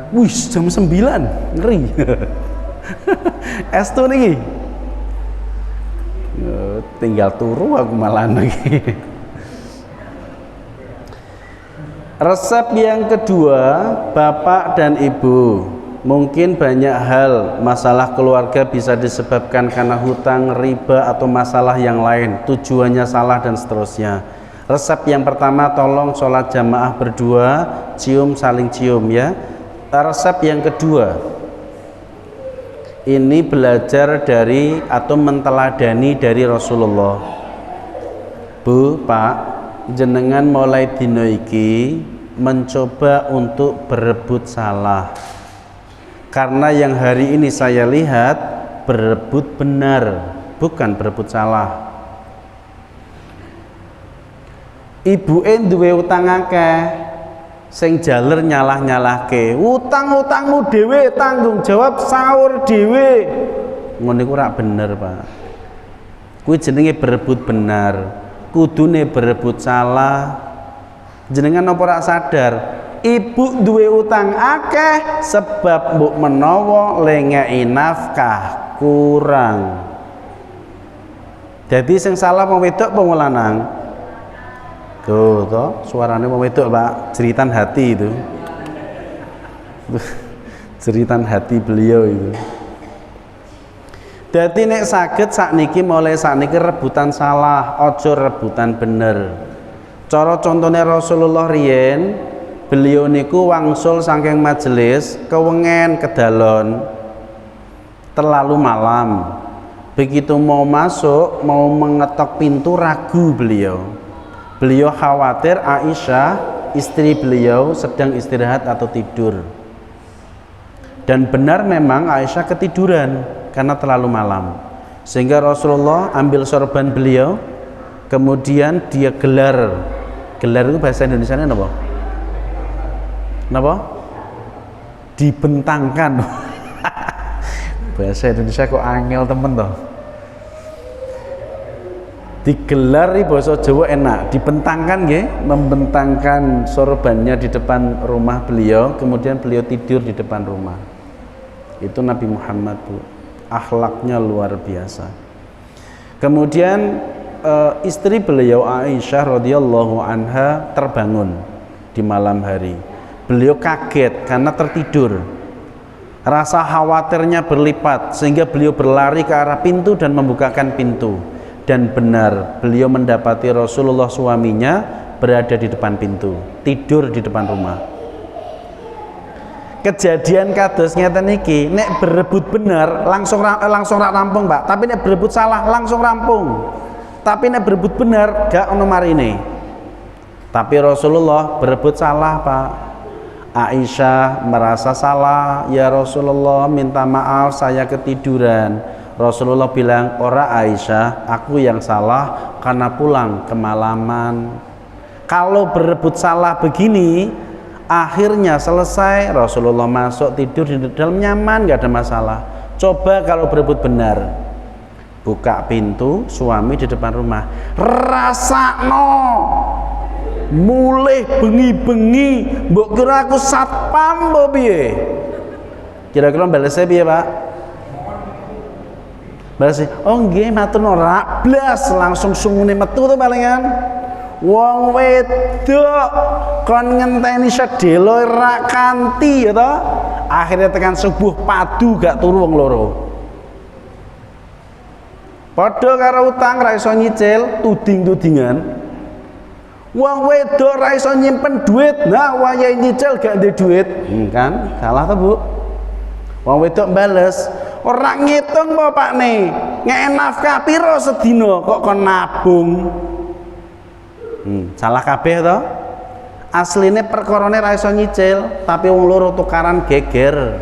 Wih, jam 9, ngeri. Estu niki. Tinggal turu aku malah lagi. Resep yang kedua, bapak dan ibu. Mungkin banyak hal masalah keluarga bisa disebabkan karena hutang, riba atau masalah yang lain, tujuannya salah dan seterusnya. Resep yang pertama, tolong sholat jamaah berdua, cium saling cium ya. Resep yang kedua, ini belajar dari atau menteladani dari Rasulullah. Bu, Pak, jenengan mulai dino iki mencoba untuk berebut salah. Karena yang hari ini saya lihat berebut benar, bukan berebut salah. Ibu duwe utang akeh, sing jaler nyalah-nyalahke. Utang-utangmu dhewe, tanggung jawab sahur dhewe. Ngono iku ora bener, Pak. Kuwi jenenge berebut benar, kudune berebut salah. Jenengan napa ora sadar? Ibu duwe utang akeh sebab mbok menawa lengeki nafkah kurang. Jadi sing salah wong wedok apa wong lanang? Tuh, toh suarane wong wedok, Pak. Jeritan hati itu. Jeritan hati beliau itu. Dadi nek saged sakniki mulai sakniki rebutan salah, ojo rebutan bener. Cara contohnya Rasulullah riyen, beliau niku wangsul saking majelis kewengen kedalon terlalu malam. Begitu mau masuk, mau mengetok pintu ragu beliau. Beliau khawatir Aisyah istri beliau sedang istirahat atau tidur. Dan benar memang Aisyah ketiduran karena terlalu malam. Sehingga Rasulullah ambil sorban beliau, kemudian dia gelar. Gelar itu bahasa Indonesianya apa? Napa? Dibentangkan. Bahasa Indonesia kok angel temen toh. Digelar di bahasa Jawa enak, dibentangkan nggih, membentangkan sorbannya di depan rumah beliau, kemudian beliau tidur di depan rumah. Itu Nabi Muhammad, Bu. Akhlaknya luar biasa. Kemudian istri beliau Aisyah radhiyallahu anha terbangun di malam hari. Beliau kaget karena tertidur. Rasa khawatirnya berlipat sehingga beliau berlari ke arah pintu dan membukakan pintu. Dan benar, beliau mendapati Rasulullah suaminya berada di depan pintu, tidur di depan rumah. Kejadian kados ngeten iki, nek berebut benar langsung rak rampung, Pak. Tapi nek berebut salah langsung rampung. Tapi nek berebut benar gak ono marine. Tapi Rasulullah berebut salah, Pak. Aisyah merasa salah, ya Rasulullah minta maaf saya ketiduran. Rasulullah bilang, ora Aisyah, aku yang salah karena pulang kemalaman. Kalau berebut salah begini, akhirnya selesai, Rasulullah masuk tidur di dalam nyaman, gak ada masalah. Coba kalau berebut benar, buka pintu, suami di depan rumah, rasakno mulih bengi-bengi, mbok kira aku satpam mbok piye? Kira-kira balesnya piye, Pak? Balesnya, oh nggih matur ora blas, langsung sungune metu to palingan. Wong wedok kon ngenteni sedelo ra kanthi ya to. Akhirnya tekan subuh padu gak turu wong loro. Padha karo utang ra iso nyicil, tuding-tudingan. Wong wedok ra iso nyimpen duit, nah wayahe nyicil gak ndek duit. Kan salah to, Bu. Wong wedok bales, ora ngitung apa Pakne, ngek nafkah piro sedina kok kon nabung. Salah kabeh to. Asline perkarane ra iso nyicil, tapi wong loro tukaran geger.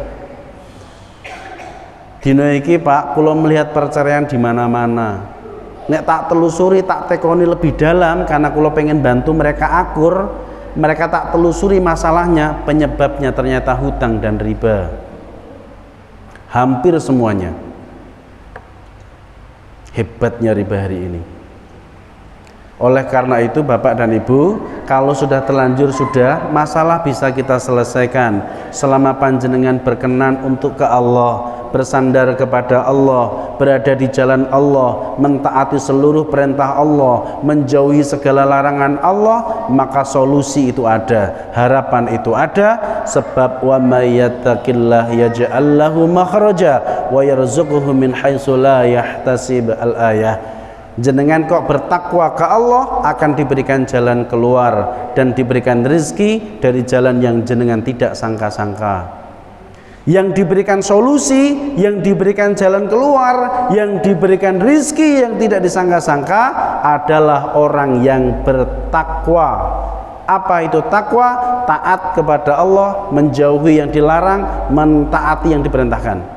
Dina iki, Pak, kula melihat perceraian di mana-mana. Nek tak telusuri, tak tekoni lebih dalam karena kula pengen bantu mereka akur, mereka tak telusuri masalahnya, penyebabnya ternyata hutang dan riba. Hampir semuanya. Hebatnya riba hari ini. Oleh karena itu Bapak dan Ibu, kalau sudah terlanjur sudah, masalah bisa kita selesaikan selama panjenengan berkenan untuk ke Allah, bersandar kepada Allah, berada di jalan Allah, mentaati seluruh perintah Allah, menjauhi segala larangan Allah, maka solusi itu ada, harapan itu ada. Sebab wa may yattaqillah yaj'al lahu makhraja wa yarzuqhu min haitsu la yahtasib, al-ayah. Jenengan kok bertakwa ke Allah, akan diberikan jalan keluar dan diberikan rezeki dari jalan yang jenengan tidak sangka-sangka. Yang diberikan solusi, yang diberikan jalan keluar, yang diberikan rezeki yang tidak disangka-sangka adalah orang yang bertakwa. Apa itu takwa? Taat kepada Allah, menjauhi yang dilarang, mentaati yang diperintahkan.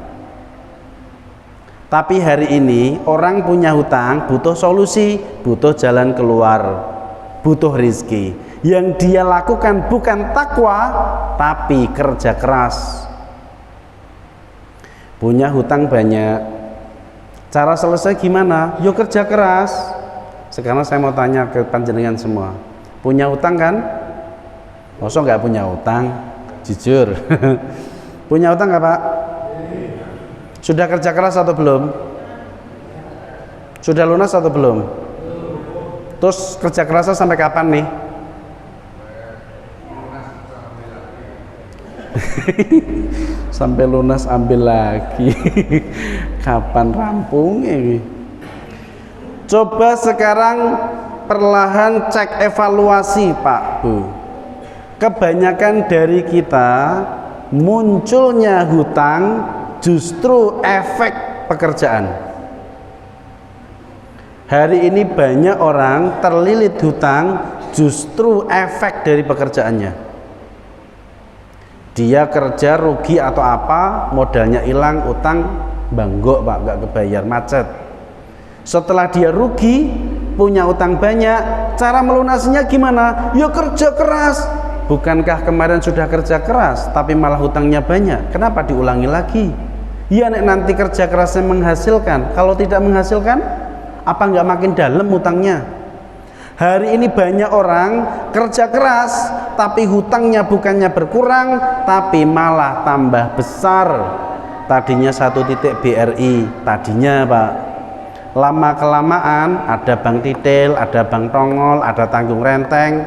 Tapi hari ini orang punya hutang, butuh solusi, butuh jalan keluar, butuh rizki. Yang dia lakukan bukan takwa, tapi kerja keras. Punya hutang banyak, cara selesai gimana? Yo kerja keras. Sekarang saya mau tanya ke panjenengan semua, punya hutang kan? Masa nggak punya hutang? Jujur. Punya hutang nggak Pak? Sudah kerja keras atau belum? Sudah lunas atau belum? Terus kerja kerasnya sampai kapan nih? Sampai lunas ambil lagi. Kapan rampung ini? Coba sekarang perlahan cek evaluasi Pak Bu. Kebanyakan dari kita munculnya hutang justru efek pekerjaan. Hari ini banyak orang terlilit hutang justru efek dari pekerjaannya. Dia kerja rugi atau apa, modalnya hilang, utang banggok Pak, gak kebayar, macet. Setelah dia rugi, punya utang banyak, cara melunasinya gimana? Ya kerja keras. Bukankah kemarin sudah kerja keras tapi malah hutangnya banyak? Kenapa diulangi lagi? Ya nanti kerja kerasnya menghasilkan. Kalau tidak menghasilkan, apa nggak makin dalam hutangnya? Hari ini banyak orang kerja keras tapi hutangnya bukannya berkurang tapi malah tambah besar. Tadinya 1 titik BRI, tadinya Pak, lama kelamaan ada bank titil, ada bank tongol, ada tanggung renteng,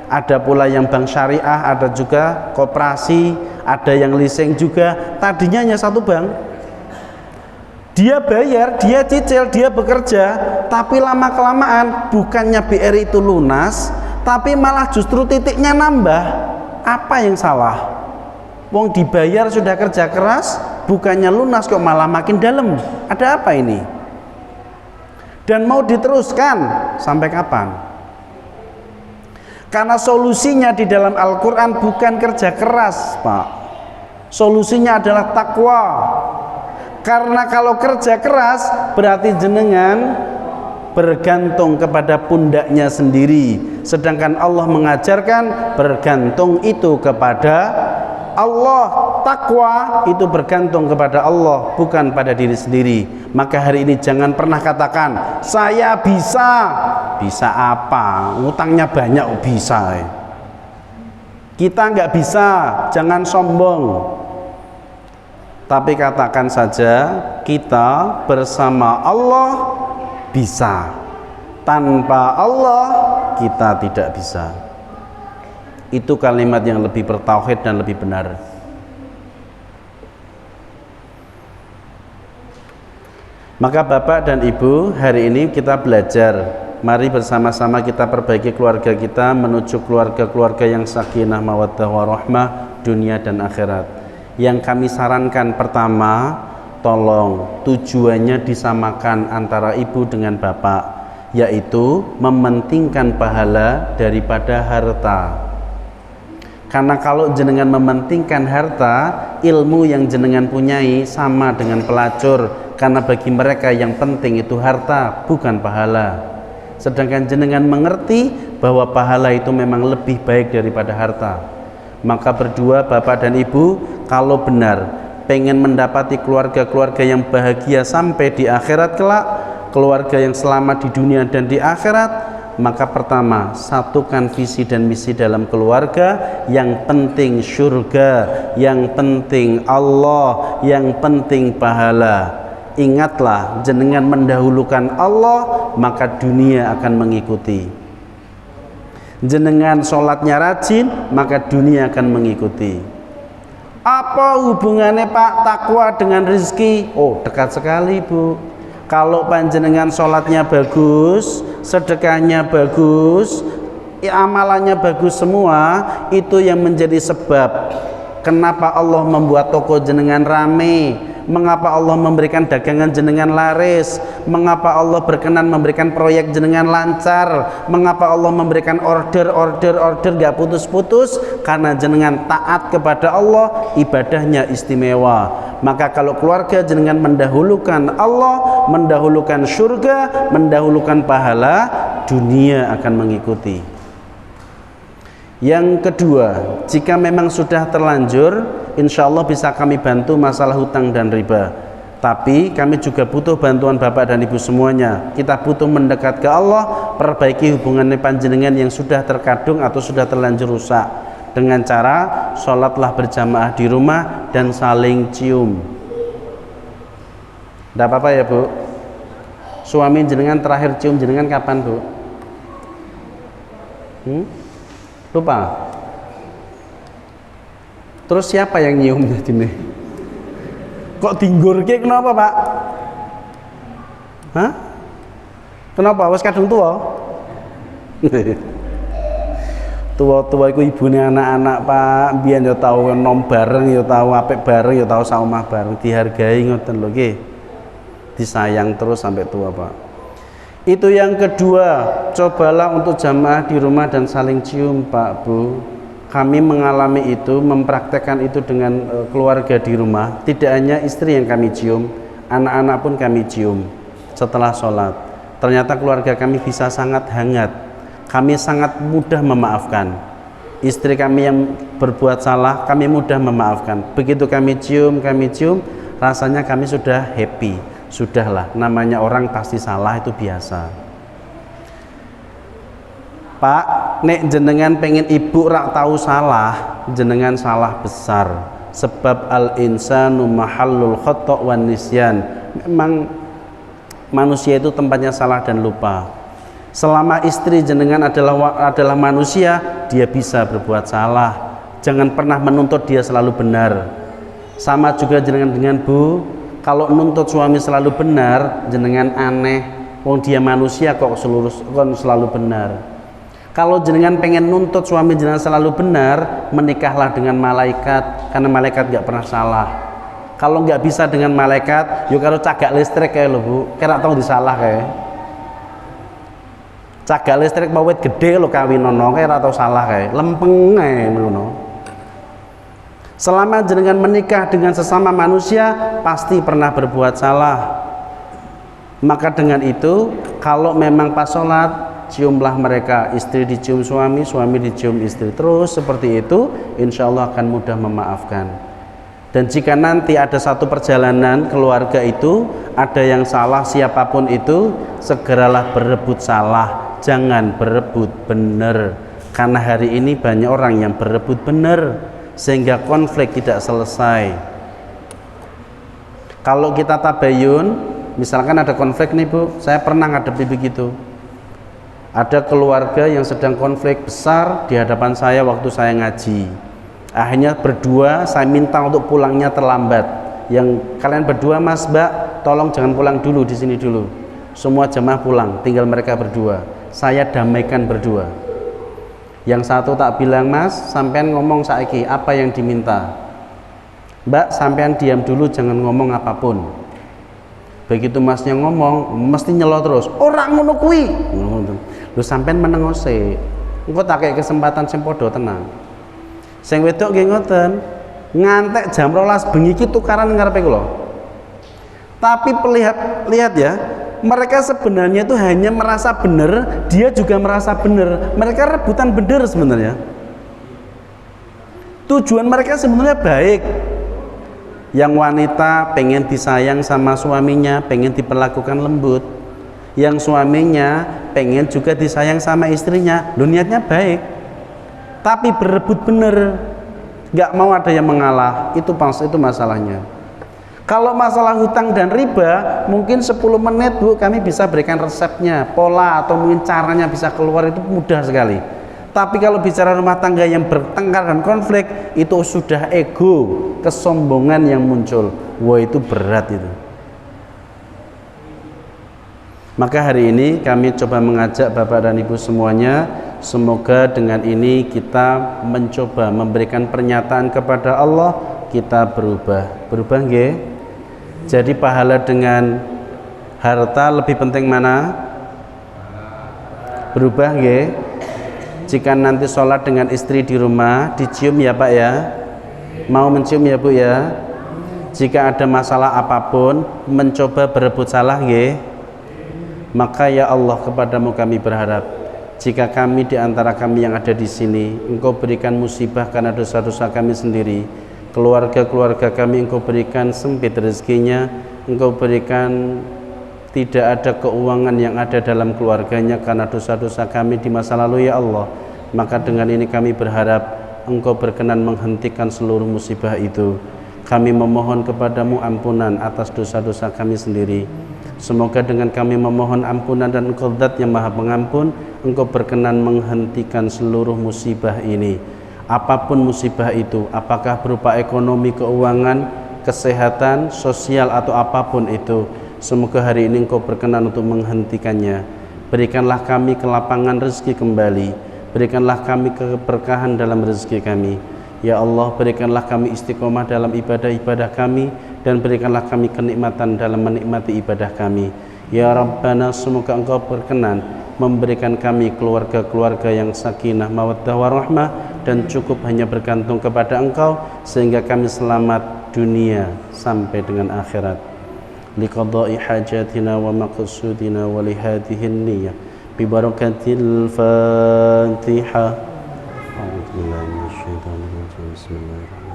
ada pula yang bank syariah, ada juga koperasi, ada yang leasing juga. Tadinya hanya 1 bank, dia bayar, dia cicil, dia bekerja, tapi lama kelamaan bukannya BRI itu lunas, tapi malah justru titiknya nambah. Apa yang salah? Wong dibayar sudah kerja keras, bukannya lunas kok malah makin dalam. Ada apa ini? Dan mau diteruskan sampai kapan? Karena solusinya di dalam Al-Quran bukan kerja keras Pak, solusinya adalah takwa. Karena kalau kerja keras berarti jenengan bergantung kepada pundaknya sendiri, sedangkan Allah mengajarkan bergantung itu kepada Allah. Takwa itu bergantung kepada Allah, bukan pada diri sendiri. Maka hari ini jangan pernah katakan saya bisa. Bisa apa? Utangnya banyak bisa. Kita nggak bisa, jangan sombong. Tapi katakan saja kita bersama Allah bisa. Tanpa Allah kita tidak bisa. Itu kalimat yang lebih bertauhid dan lebih benar. Maka Bapak dan Ibu, hari ini kita belajar. Mari bersama-sama kita perbaiki keluarga kita menuju keluarga-keluarga yang sakinah mawaddah warahmah dunia dan akhirat. Yang kami sarankan pertama, tolong tujuannya disamakan antara ibu dengan bapak, yaitu mementingkan pahala daripada harta. Karena kalau jenengan mementingkan harta, ilmu yang jenengan punyai sama dengan pelacur, karena bagi mereka yang penting itu harta, bukan pahala. Sedangkan jenengan mengerti bahwa pahala itu memang lebih baik daripada harta. Maka berdua bapak dan ibu, kalau benar pengen mendapati keluarga-keluarga yang bahagia sampai di akhirat kelak, keluarga yang selamat di dunia dan di akhirat, maka pertama, satukan visi dan misi dalam keluarga. Yang penting surga, yang penting Allah, yang penting pahala. Ingatlah, jenengan mendahulukan Allah, maka dunia akan mengikuti. Jenengan sholatnya rajin, maka dunia akan mengikuti. Apa hubungannya Pak takwa dengan rezeki? Oh, dekat sekali Bu. Kalau panjenengan sholatnya bagus, sedekahnya bagus, amalannya bagus semua, itu yang menjadi sebab kenapa Allah membuat toko jenengan rame, mengapa Allah memberikan dagangan jenengan laris, mengapa Allah berkenan memberikan proyek jenengan lancar, mengapa Allah memberikan order gak putus-putus, karena jenengan taat kepada Allah, ibadahnya istimewa. Maka kalau keluarga jenengan mendahulukan Allah, mendahulukan surga, mendahulukan pahala, dunia akan mengikuti. Yang kedua, jika memang sudah terlanjur, insya Allah bisa kami bantu masalah hutang dan riba. Tapi kami juga butuh bantuan Bapak dan Ibu semuanya. Kita butuh mendekat ke Allah, perbaiki hubungan panjenengan yang sudah terkadung atau sudah terlanjur rusak, dengan cara sholatlah berjamaah di rumah dan saling cium. Tidak apa-apa ya Bu? Suami jenengan terakhir cium jenengan kapan Bu? Lupa? Terus siapa yang nyium jadi? Kok tinggur ke kenapa Pak? Hah? Kenapa? Wes kadung tua? Tua-tua iku ibune anak-anak Pak, biyen ya tau nom bareng, ya tau apik bareng, ya tau saomah bareng, dihargai ngoten lho nggih. Disayang terus sampai tua Pak. Itu yang kedua, cobalah untuk jamaah di rumah dan saling cium Pak Bu. Kami mengalami itu, mempraktekkan itu dengan keluarga di rumah. Tidak hanya istri yang kami cium, anak-anak pun kami cium setelah sholat. Ternyata keluarga kami bisa sangat hangat. Kami sangat mudah memaafkan. Istri kami yang berbuat salah, kami mudah memaafkan. Begitu kami cium, rasanya kami sudah happy. Sudahlah, namanya orang pasti salah, itu biasa. Pak, nek jenengan pengen ibu rak tahu salah, jenengan salah besar. Sebab al-insanu mahallul khata' wan nisyan. Memang manusia itu tempatnya salah dan lupa. Selama istri jenengan adalah manusia, dia bisa berbuat salah. Jangan pernah menuntut dia selalu benar. Sama juga jenengan dengan Bu, kalau nuntut suami selalu benar, jenengan aneh. Wong dia manusia kok selalu benar. Kalau jenengan pengen nuntut suami jenengan selalu benar, menikahlah dengan malaikat, karena malaikat gak pernah salah. Kalau nggak bisa dengan malaikat, yuk kalau cagak listrik kayak lo Bu, kira tahu disalah kayak. Cagak listrik bawet gede lo kawinono kayak atau salah kayak lempeng kayak meluno. Selama jenengan menikah dengan sesama manusia pasti pernah berbuat salah. Maka dengan itu kalau memang pas sholat ciumlah mereka, istri dicium suami, suami dicium istri, terus seperti itu, insya Allah akan mudah memaafkan. Dan jika nanti ada satu perjalanan keluarga itu ada yang salah, siapapun itu, segeralah berebut salah, jangan berebut benar. Karena hari ini banyak orang yang berebut benar sehingga konflik tidak selesai. Kalau kita tabayun, misalkan ada konflik nih Bu, saya pernah ngadepi begitu. Ada keluarga yang sedang konflik besar di hadapan saya waktu saya ngaji. Akhirnya berdua saya minta untuk pulangnya terlambat. Yang kalian berdua Mas Mbak, tolong jangan pulang dulu di sini dulu. Semua jemaah pulang, tinggal mereka berdua. Saya damaikan berdua. Yang satu tak bilang, Mas, sampean ngomong saiki apa yang diminta. Mbak, sampean diam dulu, jangan ngomong apapun. Begitu Masnya ngomong, mesti nyelo terus. Orang ngono kuwi. Lu sampean menengose. Engko tak kei kesempatan sing padha tenang. Sing wedok nggih ngoten, ngantek jam 12 bengi iki tukaran ngarepe kula. Tapi lihat ya, mereka sebenarnya itu hanya merasa benar, dia juga merasa benar. Mereka rebutan benar sebenarnya. Tujuan mereka sebenarnya baik. Yang wanita pengen disayang sama suaminya, pengen diperlakukan lembut. yang suaminya pengen juga disayang sama istrinya, lu niatnya baik tapi berebut bener, nggak mau ada yang mengalah, itu masalahnya. Kalau masalah hutang dan riba, mungkin 10 menit Bu kami bisa berikan resepnya, pola atau mungkin caranya bisa keluar, itu mudah sekali. Tapi kalau bicara rumah tangga yang bertengkar dan konflik, itu sudah ego, kesombongan yang muncul. Wah, itu berat itu. Maka hari ini kami coba mengajak Bapak dan Ibu semuanya, semoga dengan ini kita mencoba memberikan pernyataan kepada Allah, kita berubah. Berubah nggih? Jadi pahala dengan harta lebih penting mana? Berubah nggih? Jika nanti sholat dengan istri di rumah, dicium ya Pak ya? Mau mencium ya Bu ya? Jika ada masalah apapun, mencoba berebut salah nggih? Maka ya Allah, kepadamu kami berharap, jika kami di antara kami yang ada di sini, Engkau berikan musibah karena dosa-dosa kami sendiri, keluarga-keluarga kami Engkau berikan sempit rezekinya, Engkau berikan tidak ada keuangan yang ada dalam keluarganya karena dosa-dosa kami di masa lalu ya Allah. Maka dengan ini kami berharap Engkau berkenan menghentikan seluruh musibah itu. Kami memohon kepadamu ampunan atas dosa-dosa kami sendiri. Semoga dengan kami memohon ampunan dan Engkau Zat yang Maha Pengampun, Engkau berkenan menghentikan seluruh musibah ini. Apapun musibah itu, apakah berupa ekonomi, keuangan, kesehatan, sosial atau apapun itu, semoga hari ini Engkau berkenan untuk menghentikannya. Berikanlah kami kelapangan rezeki kembali, berikanlah kami keberkahan dalam rezeki kami. Ya Allah, berikanlah kami istiqomah dalam ibadah-ibadah kami, dan berikanlah kami kenikmatan dalam menikmati ibadah kami. Ya Rabbana, semoga Engkau berkenan memberikan kami keluarga-keluarga yang sakinah, mawaddah, warahmah, dan cukup hanya bergantung kepada Engkau, sehingga kami selamat dunia sampai dengan akhirat. Liqadai hajatina wa maqsudina wa lihadihin niyah bi barakatil Fatihah. Bismillahirrahmanirrahim.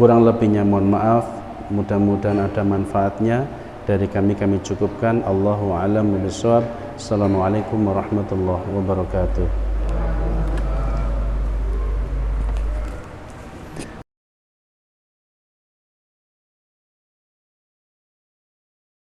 Kurang lebihnya mohon maaf, mudah-mudahan ada manfaatnya. Dari kami cukupkan. Allahu a'lam bishawab. Assalamualaikum warahmatullahi wabarakatuh.